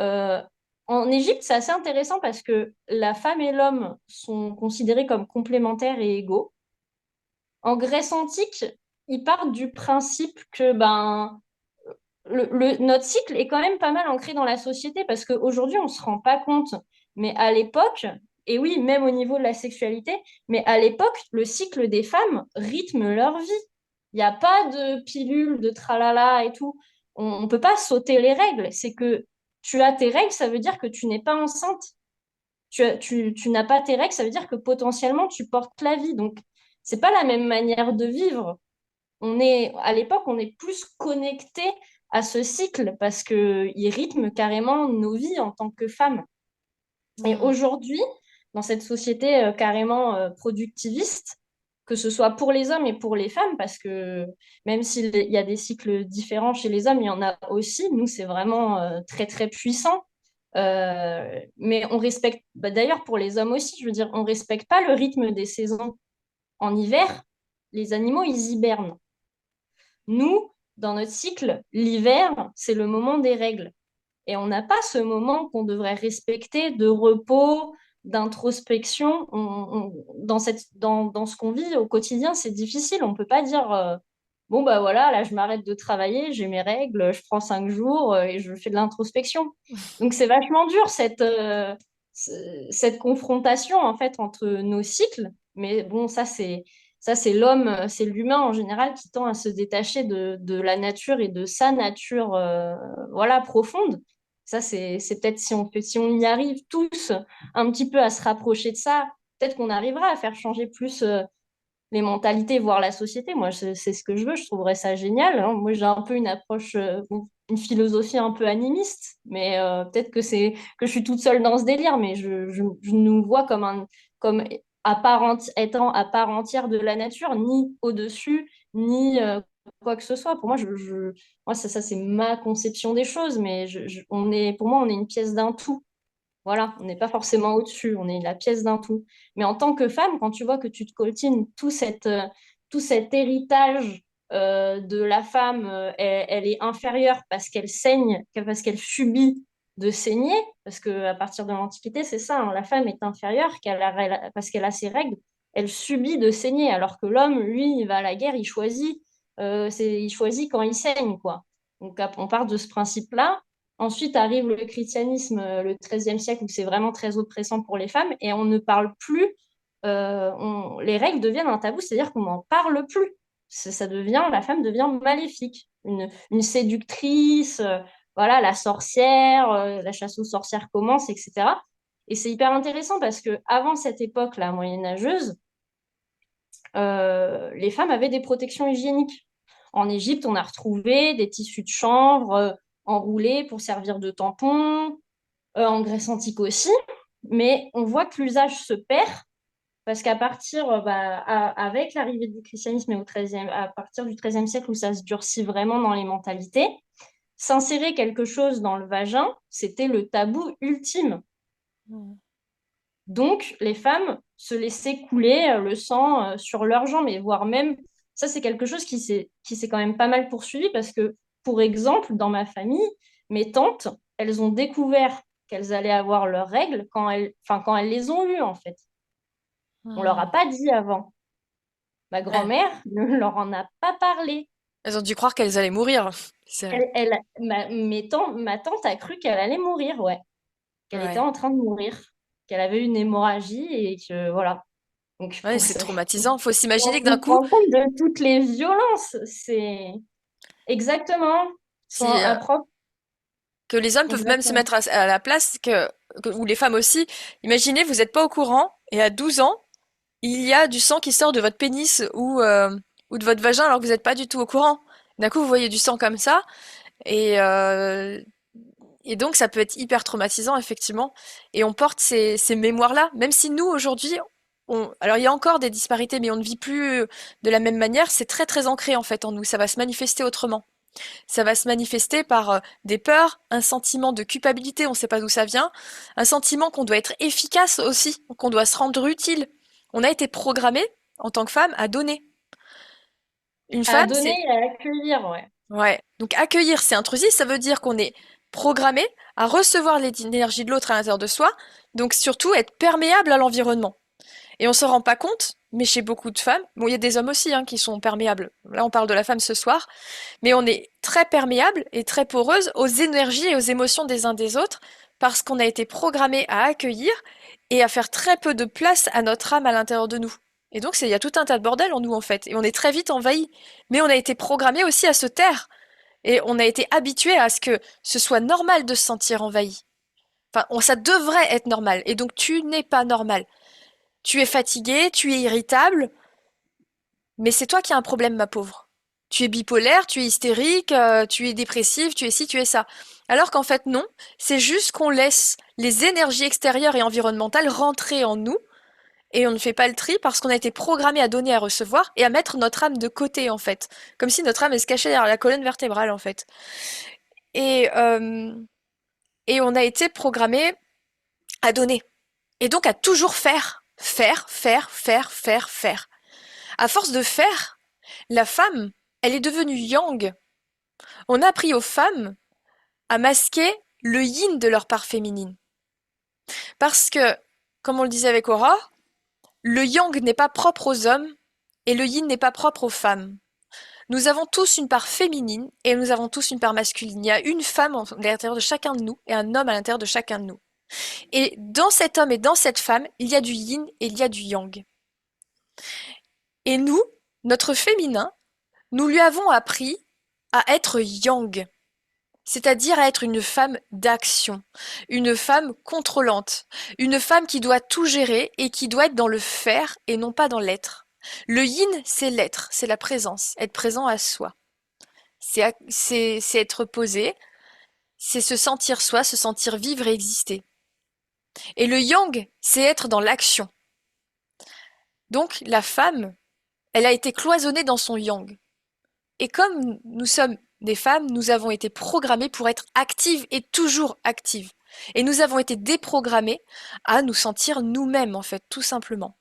euh, En Égypte, c'est assez intéressant parce que la femme et l'homme sont considérés comme complémentaires et égaux. En Grèce antique, ils partent du principe que notre cycle est quand même pas mal ancré dans la société parce qu'aujourd'hui, on ne se rend pas compte. Mais à l'époque, et oui, même au niveau de la sexualité, mais à l'époque, le cycle des femmes rythme leur vie. Il n'y a pas de pilule, de tralala et tout. On ne peut pas sauter les règles. C'est que tu as tes règles, ça veut dire que tu n'es pas enceinte. Tu n'as pas tes règles, ça veut dire que potentiellement tu portes la vie. Donc, c'est pas la même manière de vivre. À l'époque, on est plus connecté à ce cycle parce qu'il rythme carrément nos vies en tant que femmes. Et hmm. aujourd'hui, dans cette société carrément productiviste, que ce soit pour les hommes et pour les femmes, parce que même s'il y a des cycles différents chez les hommes, il y en a aussi. Nous, c'est vraiment très, très puissant. Mais on respecte, d'ailleurs pour les hommes aussi, je veux dire, on respecte pas le rythme des saisons. En hiver, les animaux, ils hibernent. Nous, dans notre cycle, l'hiver, c'est le moment des règles. Et on n'a pas ce moment qu'on devrait respecter de repos, d'introspection. Dans ce qu'on vit au quotidien, c'est difficile. On ne peut pas dire, bon, bah voilà, là, je m'arrête de travailler, j'ai mes règles, je prends 5 jours et je fais de l'introspection. Donc, c'est vachement dur, cette confrontation, en fait, entre nos cycles. Mais bon, ça, c'est l'homme, c'est l'humain en général qui tend à se détacher de la nature et de sa nature, voilà, profonde. Ça, c'est peut-être si on y arrive tous un petit peu à se rapprocher de ça, peut-être qu'on arrivera à faire changer plus les mentalités, voire la société. Moi, c'est ce que je veux, je trouverais ça génial, hein. Moi, j'ai un peu une approche, bon, une philosophie un peu animiste, mais peut-être que je suis toute seule dans ce délire, mais je nous vois comme étant à part entière de la nature, ni au-dessus, ni quoi que ce soit. Pour moi, moi ça c'est ma conception des choses, mais pour moi, on est une pièce d'un tout. Voilà, on n'est pas forcément au-dessus, on est la pièce d'un tout. Mais en tant que femme, quand tu vois que tu te coltines tout cet héritage de la femme, elle est inférieure parce qu'elle saigne, parce qu'elle subit de saigner, parce qu'à partir de l'Antiquité, c'est ça, hein, la femme est inférieure parce qu'elle a ses règles, elle subit de saigner, alors que l'homme, lui, il va à la guerre, il choisit quand il saigne, quoi. Donc on part de ce principe-là. Ensuite arrive le christianisme, le XIIIe siècle, où c'est vraiment très oppressant pour les femmes, et on ne parle plus, les règles deviennent un tabou, c'est-à-dire qu'on n'en parle plus. La femme devient maléfique, une séductrice, voilà, la sorcière, la chasse aux sorcières commence, etc. Et c'est hyper intéressant parce que avant cette époque-là, moyenâgeuse, les femmes avaient des protections hygiéniques. En Égypte, on a retrouvé des tissus de chanvre enroulés pour servir de tampons, en Grèce antique aussi. Mais on voit que l'usage se perd parce qu'à partir, avec l'arrivée du christianisme et à partir du XIIIe siècle où ça se durcit vraiment dans les mentalités, s'insérer quelque chose dans le vagin, c'était le tabou ultime. Hmm. Donc, les femmes se laissaient couler le sang sur leurs jambes, et voire même, ça c'est quelque chose qui s'est quand même pas mal poursuivi parce que, pour exemple, dans ma famille, mes tantes, elles ont découvert qu'elles allaient avoir leurs règles quand elles les ont eues, en fait. On leur a Hmm. pas dit avant. Ma Ouais. grand-mère ne leur en a pas parlé. Elles ont dû croire qu'elles allaient mourir. Ma tante a cru qu'elle allait mourir, ouais, qu'elle était Ouais. en train de mourir, qu'elle avait une hémorragie et que voilà. Donc Ouais, c'est traumatisant. Faut on s'imaginer que d'un se coup, rend compte de toutes les violences. C'est exactement son si, propre, que les hommes peuvent même se exactement. mettre à la place ou les femmes aussi. Imaginez, vous n'êtes pas au courant et à 12 ans, il y a du sang qui sort de votre pénis ou de votre vagin alors que vous n'êtes pas du tout au courant. D'un coup, vous voyez du sang comme ça et, euh, et donc ça peut être hyper traumatisant, effectivement. Et on porte ces mémoires-là, même si nous, aujourd'hui, alors il y a encore des disparités, mais on ne vit plus de la même manière. C'est très très ancré en fait en nous. Ça va se manifester autrement. Ça va se manifester par des peurs, un sentiment de culpabilité, on ne sait pas d'où ça vient, un sentiment qu'on doit être efficace aussi, qu'on doit se rendre utile. On a été programmé en tant que femme, à donner. Une À femme, donner c'est... et à accueillir, ouais. Ouais. Donc accueillir, c'est intrusif, ça veut dire qu'on est programmé à recevoir l'énergie de l'autre à l'intérieur de soi, donc surtout être perméable à l'environnement. Et on se rend pas compte, mais chez beaucoup de femmes, bon, il y a des hommes aussi hein, qui sont perméables. Là, on parle de la femme ce soir, mais on est très perméable et très poreuse aux énergies et aux émotions des uns des autres parce qu'on a été programmé à accueillir et à faire très peu de place à notre âme à l'intérieur de nous. Et donc, il y a tout un tas de bordel en nous, en fait. Et on est très vite envahi. Mais on a été programmé aussi à se taire. Et on a été habitué à ce que ce soit normal de se sentir envahi. Enfin, ça devrait être normal. Et donc, tu n'es pas normal. Tu es fatigué, tu es irritable, mais c'est toi qui as un problème, ma pauvre. Tu es bipolaire, tu es hystérique, tu es dépressive, tu es ci, tu es ça. Alors qu'en fait, non, c'est juste qu'on laisse les énergies extérieures et environnementales rentrer en nous et on ne fait pas le tri parce qu'on a été programmé à donner, à recevoir et à mettre notre âme de côté, en fait. Comme si notre âme elle se cachait derrière la colonne vertébrale, en fait. Et, euh, et on a été programmé à donner. Et donc à toujours faire. Faire, faire, faire, faire, faire. À force de faire, la femme, elle est devenue yang. On a appris aux femmes à masquer le yin de leur part féminine. Parce que, comme on le disait avec Aurore, le yang n'est pas propre aux hommes et le yin n'est pas propre aux femmes. Nous avons tous une part féminine et nous avons tous une part masculine. Il y a une femme à l'intérieur de chacun de nous et un homme à l'intérieur de chacun de nous. Et dans cet homme et dans cette femme, il y a du yin et il y a du yang. Et nous, notre féminin, nous lui avons appris à être yang, c'est-à-dire à être une femme d'action, une femme contrôlante, une femme qui doit tout gérer et qui doit être dans le faire et non pas dans l'être. Le yin, c'est l'être, c'est la présence, être présent à soi. C'est être posé, c'est se sentir soi, se sentir vivre et exister. Et le yang, c'est être dans l'action. Donc la femme, elle a été cloisonnée dans son yang. Et comme nous sommes des femmes, nous avons été programmées pour être actives et toujours actives. Et nous avons été déprogrammées à nous sentir nous-mêmes, en fait, tout simplement.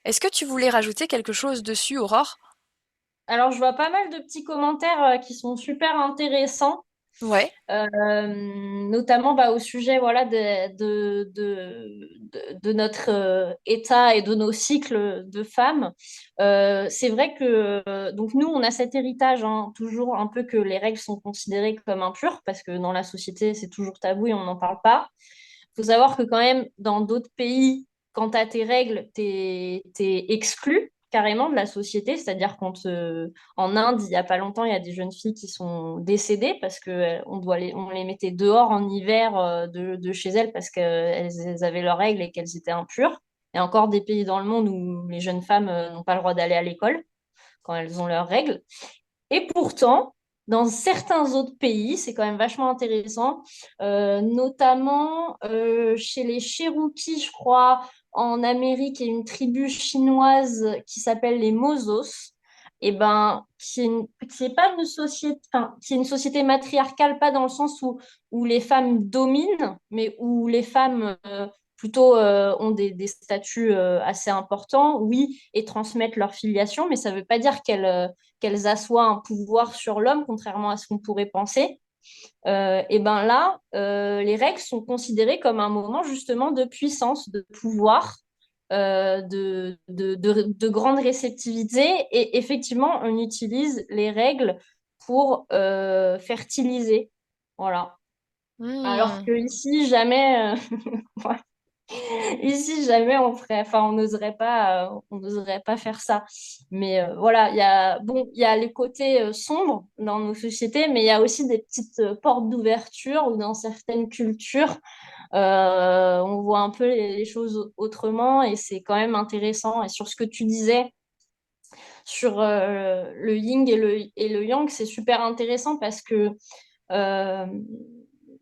Est-ce que tu voulais rajouter quelque chose dessus, Aurore? Alors, je vois pas mal de petits commentaires qui sont super intéressants. Ouais. Notamment au sujet voilà, de notre état et de nos cycles de femmes. C'est vrai que donc nous, on a cet héritage, hein, toujours un peu que les règles sont considérées comme impures, parce que dans la société, c'est toujours tabou et on n'en parle pas. Il faut savoir que quand même, dans d'autres pays, quand tu as tes règles, tu es exclu carrément de la société. C'est-à-dire en Inde, il n'y a pas longtemps, il y a des jeunes filles qui sont décédées parce on les mettait dehors en hiver de chez elles parce qu'elles avaient leurs règles et qu'elles étaient impures. Il y a encore des pays dans le monde où les jeunes femmes n'ont pas le droit d'aller à l'école quand elles ont leurs règles. Et pourtant, dans certains autres pays, c'est quand même vachement intéressant, notamment chez les Cherokees, je crois, en Amérique, il y a une tribu chinoise qui s'appelle les Mozos, et ben, qui est pas une société, enfin, qui est une société matriarcale, pas dans le sens où les femmes dominent, mais où les femmes plutôt ont des statuts assez importants, oui, et transmettent leur filiation, mais ça ne veut pas dire qu'elles assoient un pouvoir sur l'homme, contrairement à ce qu'on pourrait penser. Et ben là, les règles sont considérées comme un moment justement de puissance, de pouvoir, de grande réceptivité. Et effectivement, on utilise les règles pour fertiliser. Voilà. Alors Hmm. que ici, jamais, ici, jamais on ferait, enfin, on n'oserait pas faire ça. Mais voilà, il y a les côtés sombres dans nos sociétés, mais il y a aussi des petites portes d'ouverture où dans certaines cultures, on voit un peu les choses autrement et c'est quand même intéressant. Et sur ce que tu disais sur le yin et le yang, c'est super intéressant parce que euh,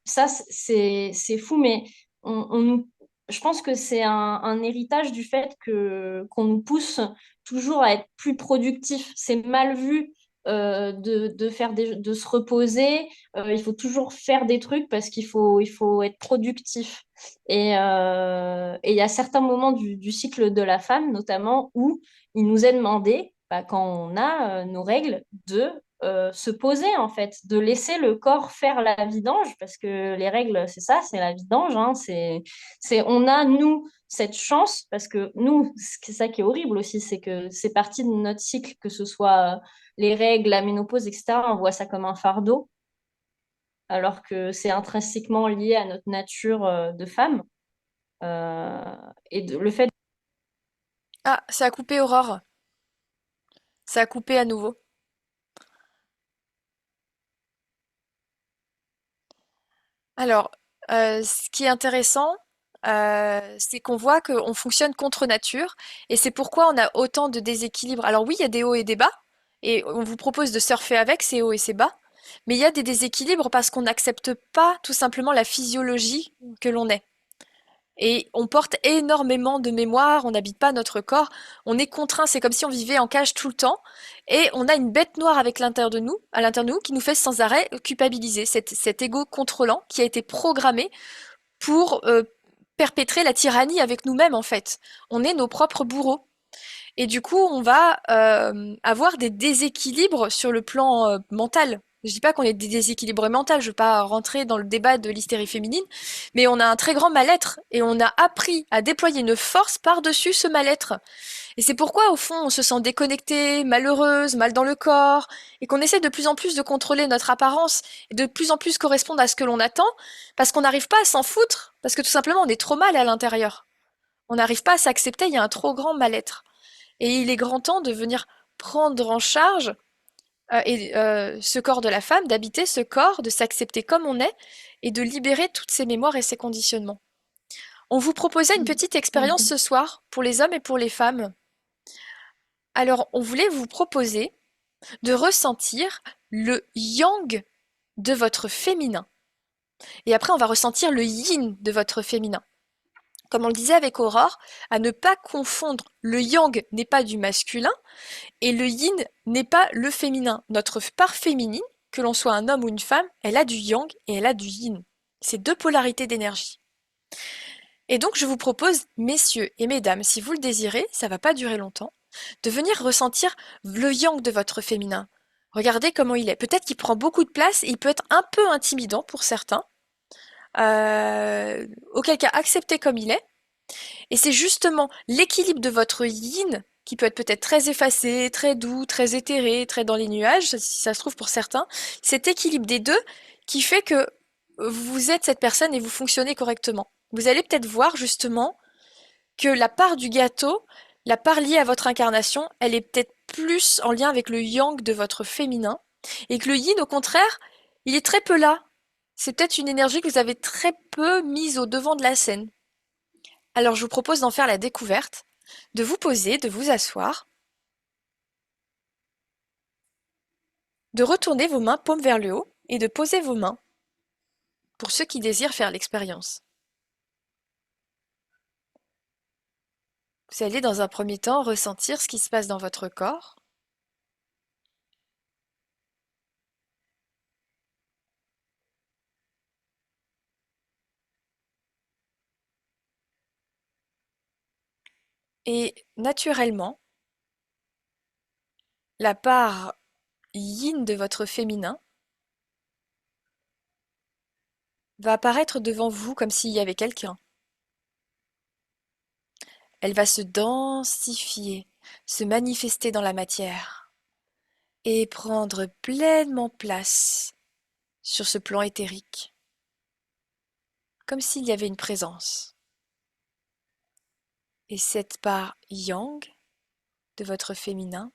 ça, c'est fou, mais je pense que c'est un héritage du fait qu'on nous pousse toujours à être plus productif. C'est mal vu de se reposer. Il faut toujours faire des trucs parce il faut être productif. Et il y a certains moments du cycle de la femme, notamment, où il nous est demandé, bah, quand on a nos règles, de se poser, en fait, de laisser le corps faire la vidange, parce que les règles, c'est ça, c'est la vidange. Hein, on a, nous, cette chance, parce que nous, c'est ça qui est horrible aussi, c'est que c'est partie de notre cycle, que ce soit les règles, la ménopause, etc., on voit ça comme un fardeau, alors que c'est intrinsèquement lié à notre nature de femme. Euh, le fait. Ah, ça a coupé Aurore. Ça a coupé à nouveau. Alors, ce qui est intéressant, c'est qu'on voit qu'on fonctionne contre nature et c'est pourquoi on a autant de déséquilibres. Alors oui, il y a des hauts et des bas et on vous propose de surfer avec ces hauts et ces bas, mais il y a des déséquilibres parce qu'on n'accepte pas tout simplement la physiologie que l'on est. Et on porte énormément de mémoire, on n'habite pas notre corps, on est contraint, c'est comme si on vivait en cage tout le temps, et on a une bête noire avec l'intérieur de nous, à l'intérieur de nous, qui nous fait sans arrêt culpabiliser, cet ego contrôlant qui a été programmé pour perpétrer la tyrannie avec nous-mêmes en fait. On est nos propres bourreaux. Et du coup, on va avoir des déséquilibres sur le plan mental. Je dis pas qu'on est des déséquilibres mentaux, je veux pas rentrer dans le débat de l'hystérie féminine, mais on a un très grand mal-être et on a appris à déployer une force par-dessus ce mal-être. Et c'est pourquoi, au fond, on se sent déconnecté, malheureuse, mal dans le corps, et qu'on essaie de plus en plus de contrôler notre apparence et de plus en plus correspondre à ce que l'on attend, parce qu'on n'arrive pas à s'en foutre, parce que tout simplement on est trop mal à l'intérieur. On n'arrive pas à s'accepter, il y a un trop grand mal-être. Et il est grand temps de venir prendre en charge ce corps de la femme, d'habiter ce corps, de s'accepter comme on est et de libérer toutes ces mémoires et ces conditionnements. On vous proposait une petite expérience ce soir pour les hommes et pour les femmes. Alors, on voulait vous proposer de ressentir le yang de votre féminin. Et après, on va ressentir le yin de votre féminin. Comme on le disait avec Aurore, à ne pas confondre, le yang n'est pas du masculin, et le yin n'est pas le féminin. Notre part féminine, que l'on soit un homme ou une femme, elle a du yang et elle a du yin. C'est deux polarités d'énergie. Et donc je vous propose, messieurs et mesdames, si vous le désirez, ça va pas durer longtemps, de venir ressentir le yang de votre féminin. Regardez comment il est. Peut-être qu'il prend beaucoup de place et il peut être un peu intimidant pour certains. Auquel cas, acceptez comme il est. Et c'est justement l'équilibre de votre yin, qui peut être peut-être très effacé, très doux, très éthéré, très dans les nuages, si ça se trouve pour certains, cet équilibre des deux qui fait que vous êtes cette personne et vous fonctionnez correctement. Vous allez peut-être voir justement que la part du gâteau, la part liée à votre incarnation, elle est peut-être plus en lien avec le yang de votre féminin, et que le yin, au contraire, il est très peu là. C'est peut-être une énergie que vous avez très peu mise au devant de la scène. Alors je vous propose d'en faire la découverte, de vous poser, de vous asseoir, de retourner vos mains paumes vers le haut et de poser vos mains pour ceux qui désirent faire l'expérience. Vous allez dans un premier temps ressentir ce qui se passe dans votre corps. Et naturellement, la part yin de votre féminin va apparaître devant vous comme s'il y avait quelqu'un. Elle va se densifier, se manifester dans la matière et prendre pleinement place sur ce plan éthérique, comme s'il y avait une présence. Et cette part yang de votre féminin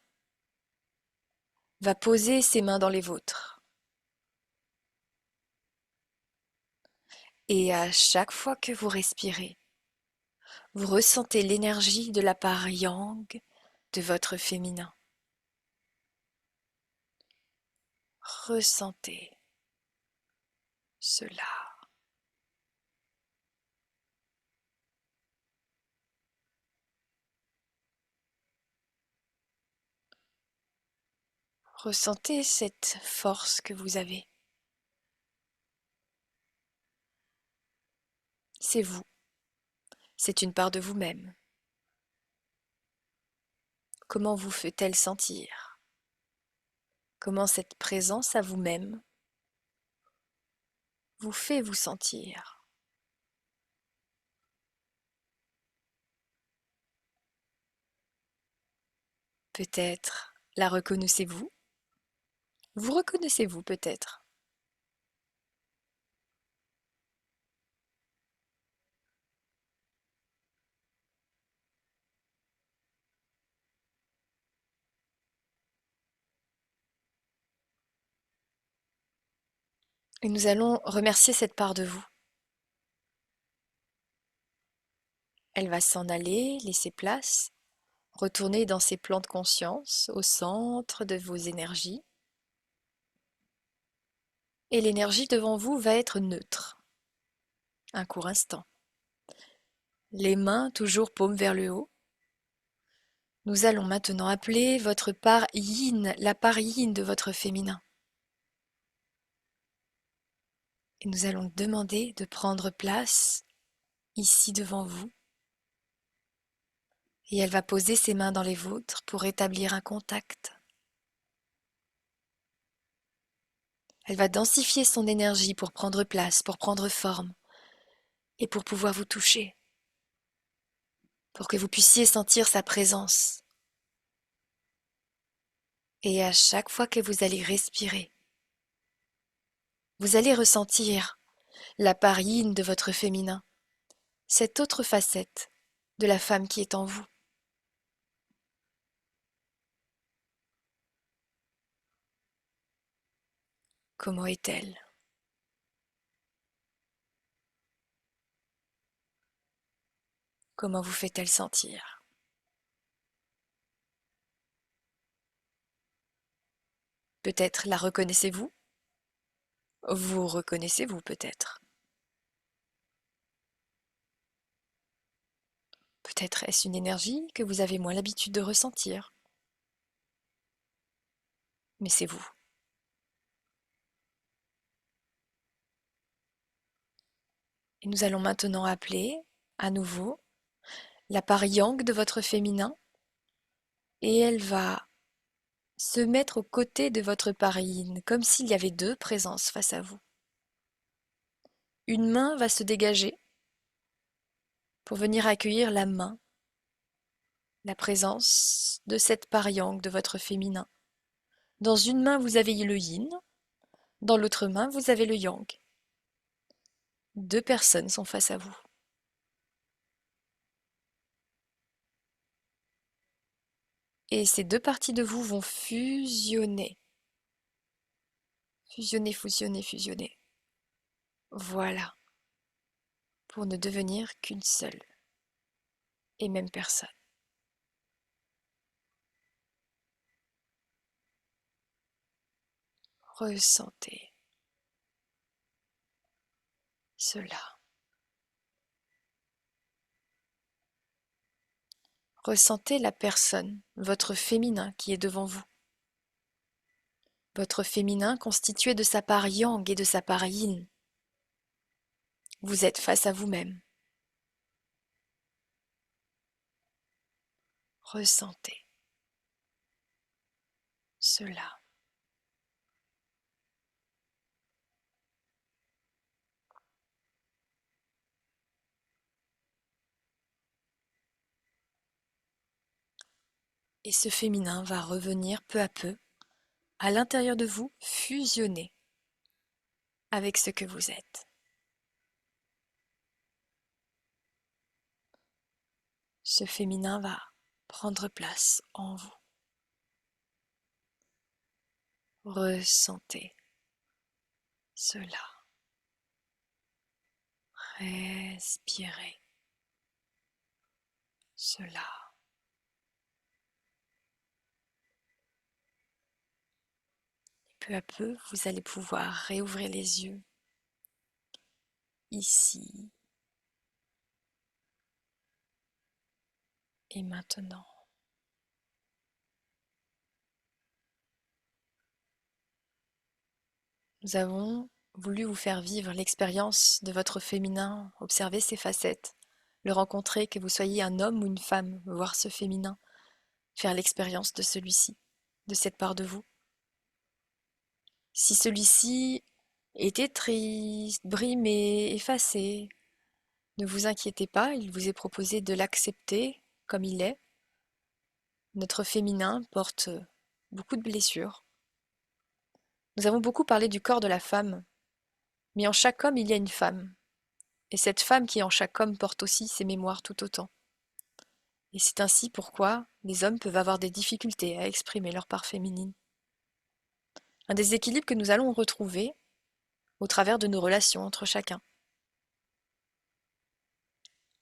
va poser ses mains dans les vôtres. Et à chaque fois que vous respirez, vous ressentez l'énergie de la part yang de votre féminin. Ressentez cela. Ressentez cette force que vous avez. C'est vous, c'est une part de vous-même. Comment vous fait-elle sentir? Comment cette présence à vous-même vous fait vous sentir? Peut-être la reconnaissez-vous? Vous reconnaissez-vous peut-être? Et nous allons remercier cette part de vous. Elle va s'en aller, laisser place, retourner dans ses plans de conscience, au centre de vos énergies. Et l'énergie devant vous va être neutre, un court instant. Les mains toujours paumes vers le haut. Nous allons maintenant appeler votre part yin, la part yin de votre féminin. Et nous allons demander de prendre place ici devant vous. Et elle va poser ses mains dans les vôtres pour établir un contact. Elle va densifier son énergie pour prendre place, pour prendre forme et pour pouvoir vous toucher, pour que vous puissiez sentir sa présence. Et à chaque fois que vous allez respirer, vous allez ressentir la part yin de votre féminin, cette autre facette de la femme qui est en vous. Comment est-elle? Comment vous fait-elle sentir? Peut-être la reconnaissez-vous? Vous reconnaissez-vous peut-être? Peut-être est-ce une énergie que vous avez moins l'habitude de ressentir, mais c'est vous. Et nous allons maintenant appeler à nouveau la part yang de votre féminin et elle va se mettre aux côtés de votre part yin, comme s'il y avait deux présences face à vous. Une main va se dégager pour venir accueillir la main, la présence de cette part yang de votre féminin. Dans une main, vous avez le yin, dans l'autre main, vous avez le yang. Deux personnes sont face à vous. Et ces deux parties de vous vont fusionner. Fusionner, fusionner, fusionner. Voilà. Pour ne devenir qu'une seule et même personne. Ressentez cela. Ressentez la personne, votre féminin qui est devant vous. Votre féminin constitué de sa part yang et de sa part yin. Vous êtes face à vous-même. Ressentez cela. Et ce féminin va revenir peu à peu à l'intérieur de vous, fusionner avec ce que vous êtes. Ce féminin va prendre place en vous. Ressentez cela. Respirez cela. Peu à peu, vous allez pouvoir réouvrir les yeux ici et maintenant. Nous avons voulu vous faire vivre l'expérience de votre féminin, observer ses facettes, le rencontrer, que vous soyez un homme ou une femme, voir ce féminin, faire l'expérience de celui-ci, de cette part de vous. Si celui-ci était triste, brimé, effacé, ne vous inquiétez pas, il vous est proposé de l'accepter comme il est. Notre féminin porte beaucoup de blessures. Nous avons beaucoup parlé du corps de la femme, mais en chaque homme il y a une femme. Et cette femme qui est en chaque homme porte aussi ses mémoires tout autant. Et c'est ainsi pourquoi les hommes peuvent avoir des difficultés à exprimer leur part féminine. Un déséquilibre que nous allons retrouver au travers de nos relations entre chacun.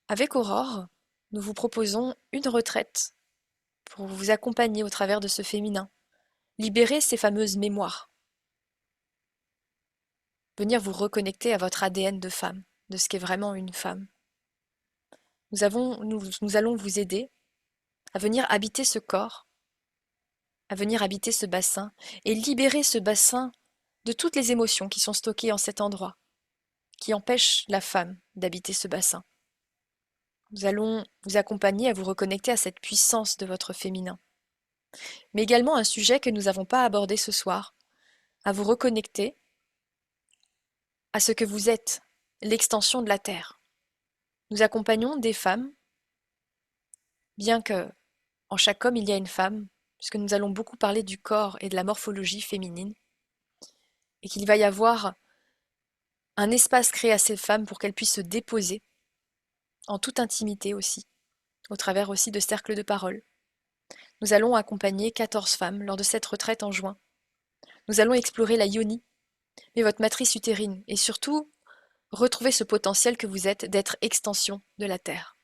Avec Aurore, nous vous proposons une retraite pour vous accompagner au travers de ce féminin, libérer ces fameuses mémoires, venir vous reconnecter à votre ADN de femme, de ce qu'est vraiment une femme. Nous allons vous aider à venir habiter ce corps, à venir habiter ce bassin et libérer ce bassin de toutes les émotions qui sont stockées en cet endroit, qui empêchent la femme d'habiter ce bassin. Nous allons vous accompagner à vous reconnecter à cette puissance de votre féminin. Mais également un sujet que nous n'avons pas abordé ce soir, à vous reconnecter à ce que vous êtes, l'extension de la Terre. Nous accompagnons des femmes, bien que en chaque homme il y a une femme, puisque nous allons beaucoup parler du corps et de la morphologie féminine, et qu'il va y avoir un espace créé à ces femmes pour qu'elles puissent se déposer en toute intimité aussi, au travers aussi de cercles de parole. Nous allons accompagner 14 femmes lors de cette retraite en juin. Nous allons explorer la yoni, mais votre matrice utérine, et surtout retrouver ce potentiel que vous êtes d'être extension de la Terre.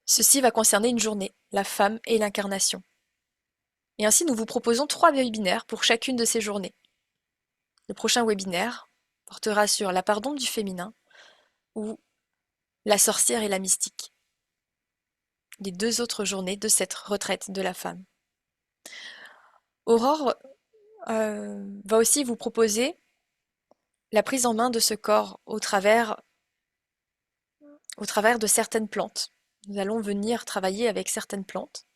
Ceci va concerner une journée, la femme et l'incarnation. Et ainsi, nous vous proposons 3 webinaires pour chacune de ces journées. Le prochain webinaire portera sur la part d'ombre du féminin ou la sorcière et la mystique. Les 2 autres journées de cette retraite de la femme. Aurore va aussi vous proposer la prise en main de ce corps au travers de certaines plantes. Nous allons venir travailler avec certaines plantes,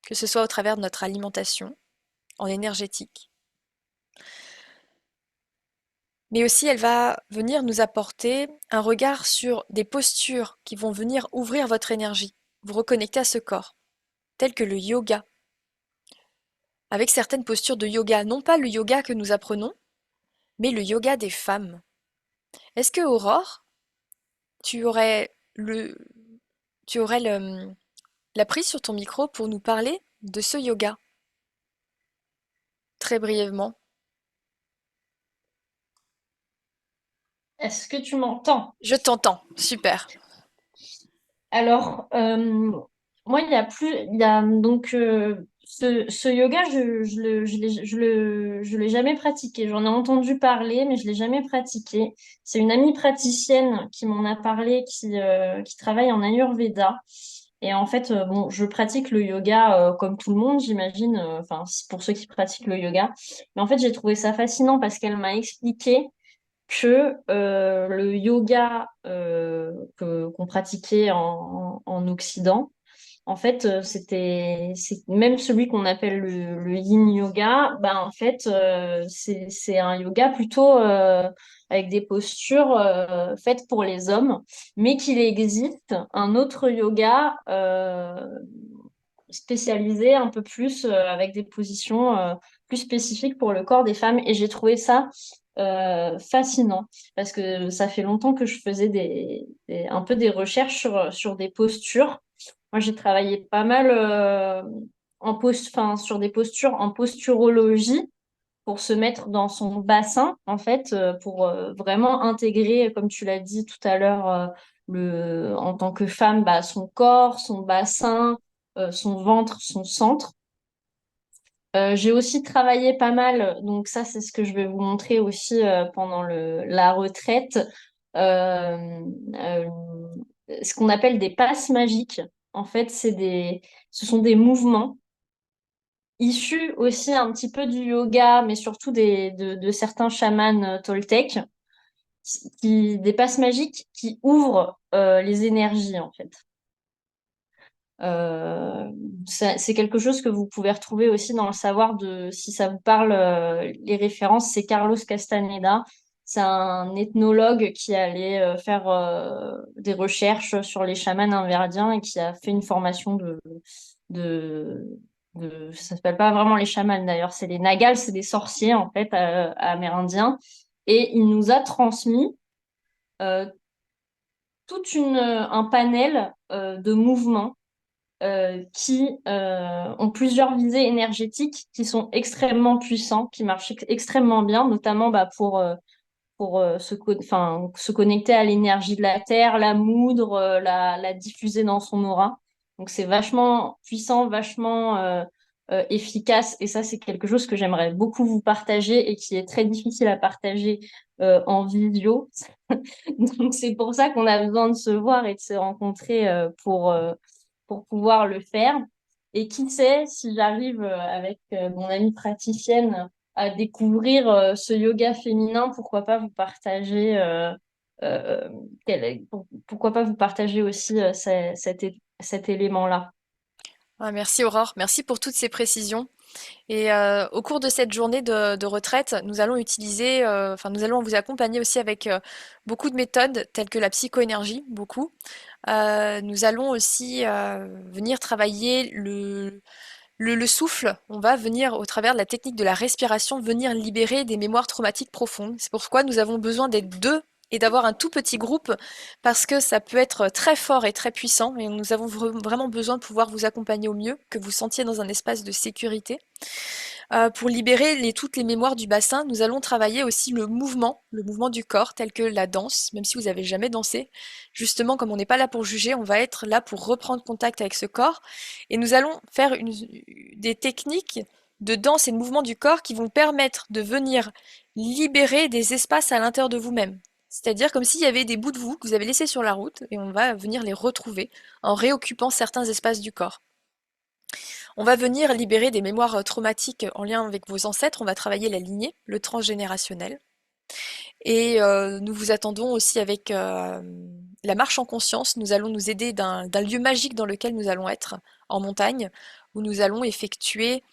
que ce soit au travers de notre alimentation, en énergétique. Mais aussi, elle va venir nous apporter un regard sur des postures qui vont venir ouvrir votre énergie, vous reconnecter à ce corps, tel que le yoga, avec certaines postures de yoga, non pas le yoga que nous apprenons, mais le yoga des femmes. Est-ce que Aurore, tu aurais le, la prise sur ton micro pour nous parler de ce yoga, très brièvement? Est-ce que tu m'entends? Je t'entends, super. Alors, moi, il y a donc ce yoga, je l'ai jamais pratiqué. J'en ai entendu parler, mais je l'ai jamais pratiqué. C'est une amie praticienne qui m'en a parlé, qui travaille en Ayurveda. Et en fait, bon, je pratique le yoga comme tout le monde, j'imagine. Enfin, pour ceux qui pratiquent le yoga. Mais en fait, j'ai trouvé ça fascinant parce qu'elle m'a expliqué que le yoga qu'on pratiquait en Occident, en fait, c'est même celui qu'on appelle le yin yoga, ben, en fait, c'est un yoga plutôt avec des postures faites pour les hommes, mais qu'il existe un autre yoga spécialisé un peu plus avec des positions plus spécifiques pour le corps des femmes. Et j'ai trouvé ça fascinant parce que ça fait longtemps que je faisais un peu des recherches sur des postures. Moi, j'ai travaillé pas mal enfin, sur des postures en posturologie pour se mettre dans son bassin, en fait, pour vraiment intégrer, comme tu l'as dit tout à l'heure, en tant que femme, bah, son corps, son bassin, son ventre, son centre. J'ai aussi travaillé pas mal, donc ça, c'est ce que je vais vous montrer aussi pendant la retraite, euh, euh, ce qu'on appelle des passes magiques. En fait, ce sont des mouvements issu aussi un petit peu du yoga, mais surtout de certains chamans toltèques, des passes magiques qui ouvrent les énergies, en fait. Euh, c'est quelque chose que vous pouvez retrouver aussi dans le savoir de, si ça vous parle, les références, c'est Carlos Castaneda. C'est un ethnologue qui allait faire des recherches sur les chamans amérindiens et qui a fait une formation de, ça s'appelle pas vraiment les chamans d'ailleurs, c'est les Nagals, c'est des sorciers en fait amérindiens. Et il nous a transmis euh, un panel de mouvements qui ont plusieurs visées énergétiques qui sont extrêmement puissants, qui marchent extrêmement bien, notamment bah, pour se connecter à l'énergie de la Terre, la moudre, la diffuser dans son aura. Donc c'est vachement puissant, vachement efficace, et ça c'est quelque chose que j'aimerais beaucoup vous partager et qui est très difficile à partager en vidéo. Donc c'est pour ça qu'on a besoin de se voir et de se rencontrer pour pouvoir le faire. Et qui sait, si j'arrive avec mon amie praticienne à découvrir ce yoga féminin, pourquoi pas vous partager, pourquoi pas vous partager aussi cet élément-là. Ah, merci Aurore, merci pour toutes ces précisions. Et au cours de cette journée de retraite, nous allons utiliser, enfin nous allons vous accompagner aussi avec beaucoup de méthodes telles que la psychoénergie, beaucoup. Nous allons aussi venir travailler le souffle. On va venir, au travers de la technique de la respiration, venir libérer des mémoires traumatiques profondes. C'est pourquoi nous avons besoin d'être deux et d'avoir un tout petit groupe parce que ça peut être très fort et très puissant et nous avons vraiment besoin de pouvoir vous accompagner au mieux, que vous sentiez dans un espace de sécurité. Pour libérer toutes les mémoires du bassin, nous allons travailler aussi le mouvement du corps, tel que la danse, même si vous avez jamais dansé. Justement, comme on n'est pas là pour juger, on va être là pour reprendre contact avec ce corps. Et nous allons faire des techniques de danse et de mouvement du corps qui vont permettre de venir libérer des espaces à l'intérieur de vous-même. C'est-à-dire comme s'il y avait des bouts de vous que vous avez laissés sur la route et on va venir les retrouver en réoccupant certains espaces du corps. On va venir libérer des mémoires traumatiques en lien avec vos ancêtres, on va travailler la lignée, le transgénérationnel. Et nous vous attendons aussi avec la marche en conscience. Nous allons nous aider d'un lieu magique dans lequel nous allons être, en montagne, où nous allons effectuer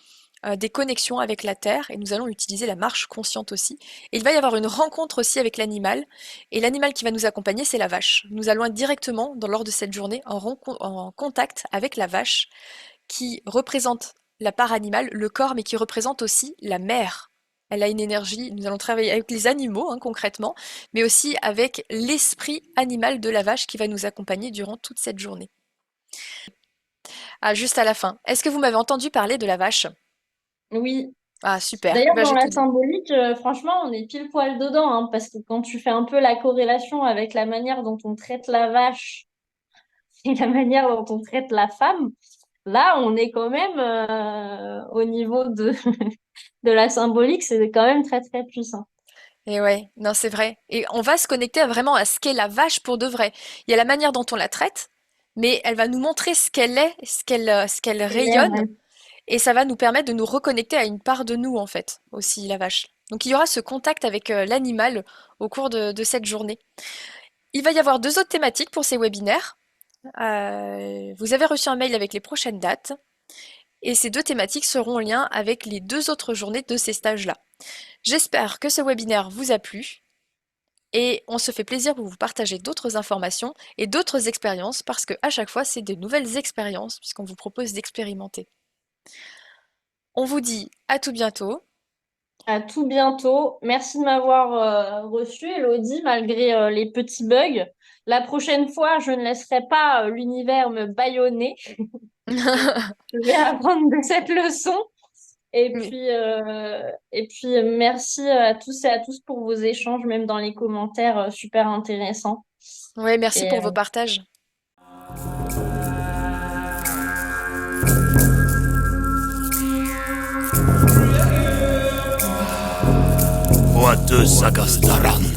des connexions avec la terre et nous allons utiliser la marche consciente aussi. Et il va y avoir une rencontre aussi avec l'animal. Et l'animal qui va nous accompagner, c'est la vache. Nous allons être directement, lors de cette journée, en contact avec la vache qui représente la part animale, le corps, mais qui représente aussi la mère. Elle a une énergie, nous allons travailler avec les animaux hein, concrètement, mais aussi avec l'esprit animal de la vache qui va nous accompagner durant toute cette journée. Ah, juste à la fin, est-ce que vous m'avez entendu parler de la vache? Oui. Ah, super, D'ailleurs, bah, dans j'ai la tout dit. symbolique, franchement, on est pile poil dedans, hein, parce que quand tu fais un peu la corrélation avec la manière dont on traite la vache et la manière dont on traite la femme, là, on est quand même au niveau de la symbolique, c'est quand même très, très puissant. Et ouais, non, c'est vrai. Et on va se connecter vraiment à ce qu'est la vache pour de vrai. Il y a la manière dont on la traite, mais elle va nous montrer ce qu'elle est, ce qu'elle C'est vrai, rayonne. ouais. Et ça va nous permettre de nous reconnecter à une part de nous, en fait, aussi, la vache. Donc il y aura ce contact avec l'animal au cours de cette journée. Il va y avoir deux autres thématiques pour ces webinaires. Vous avez reçu un mail avec les prochaines dates. Et ces deux thématiques seront en lien avec les deux autres journées de ces stages-là. J'espère que ce webinaire vous a plu. Et on se fait plaisir pour vous partager d'autres informations et d'autres expériences parce que à chaque fois, c'est de nouvelles expériences puisqu'on vous propose d'expérimenter. On vous dit à tout bientôt. À tout bientôt. Merci de m'avoir reçu, Elodie, malgré les petits bugs. La prochaine fois, je ne laisserai pas l'univers me bâillonner. Je vais apprendre de cette leçon. Mais, Et puis merci à tous et à tous pour vos échanges, même dans les commentaires, super intéressants. ouais, merci Et pour vos partages. What the Sagastaran?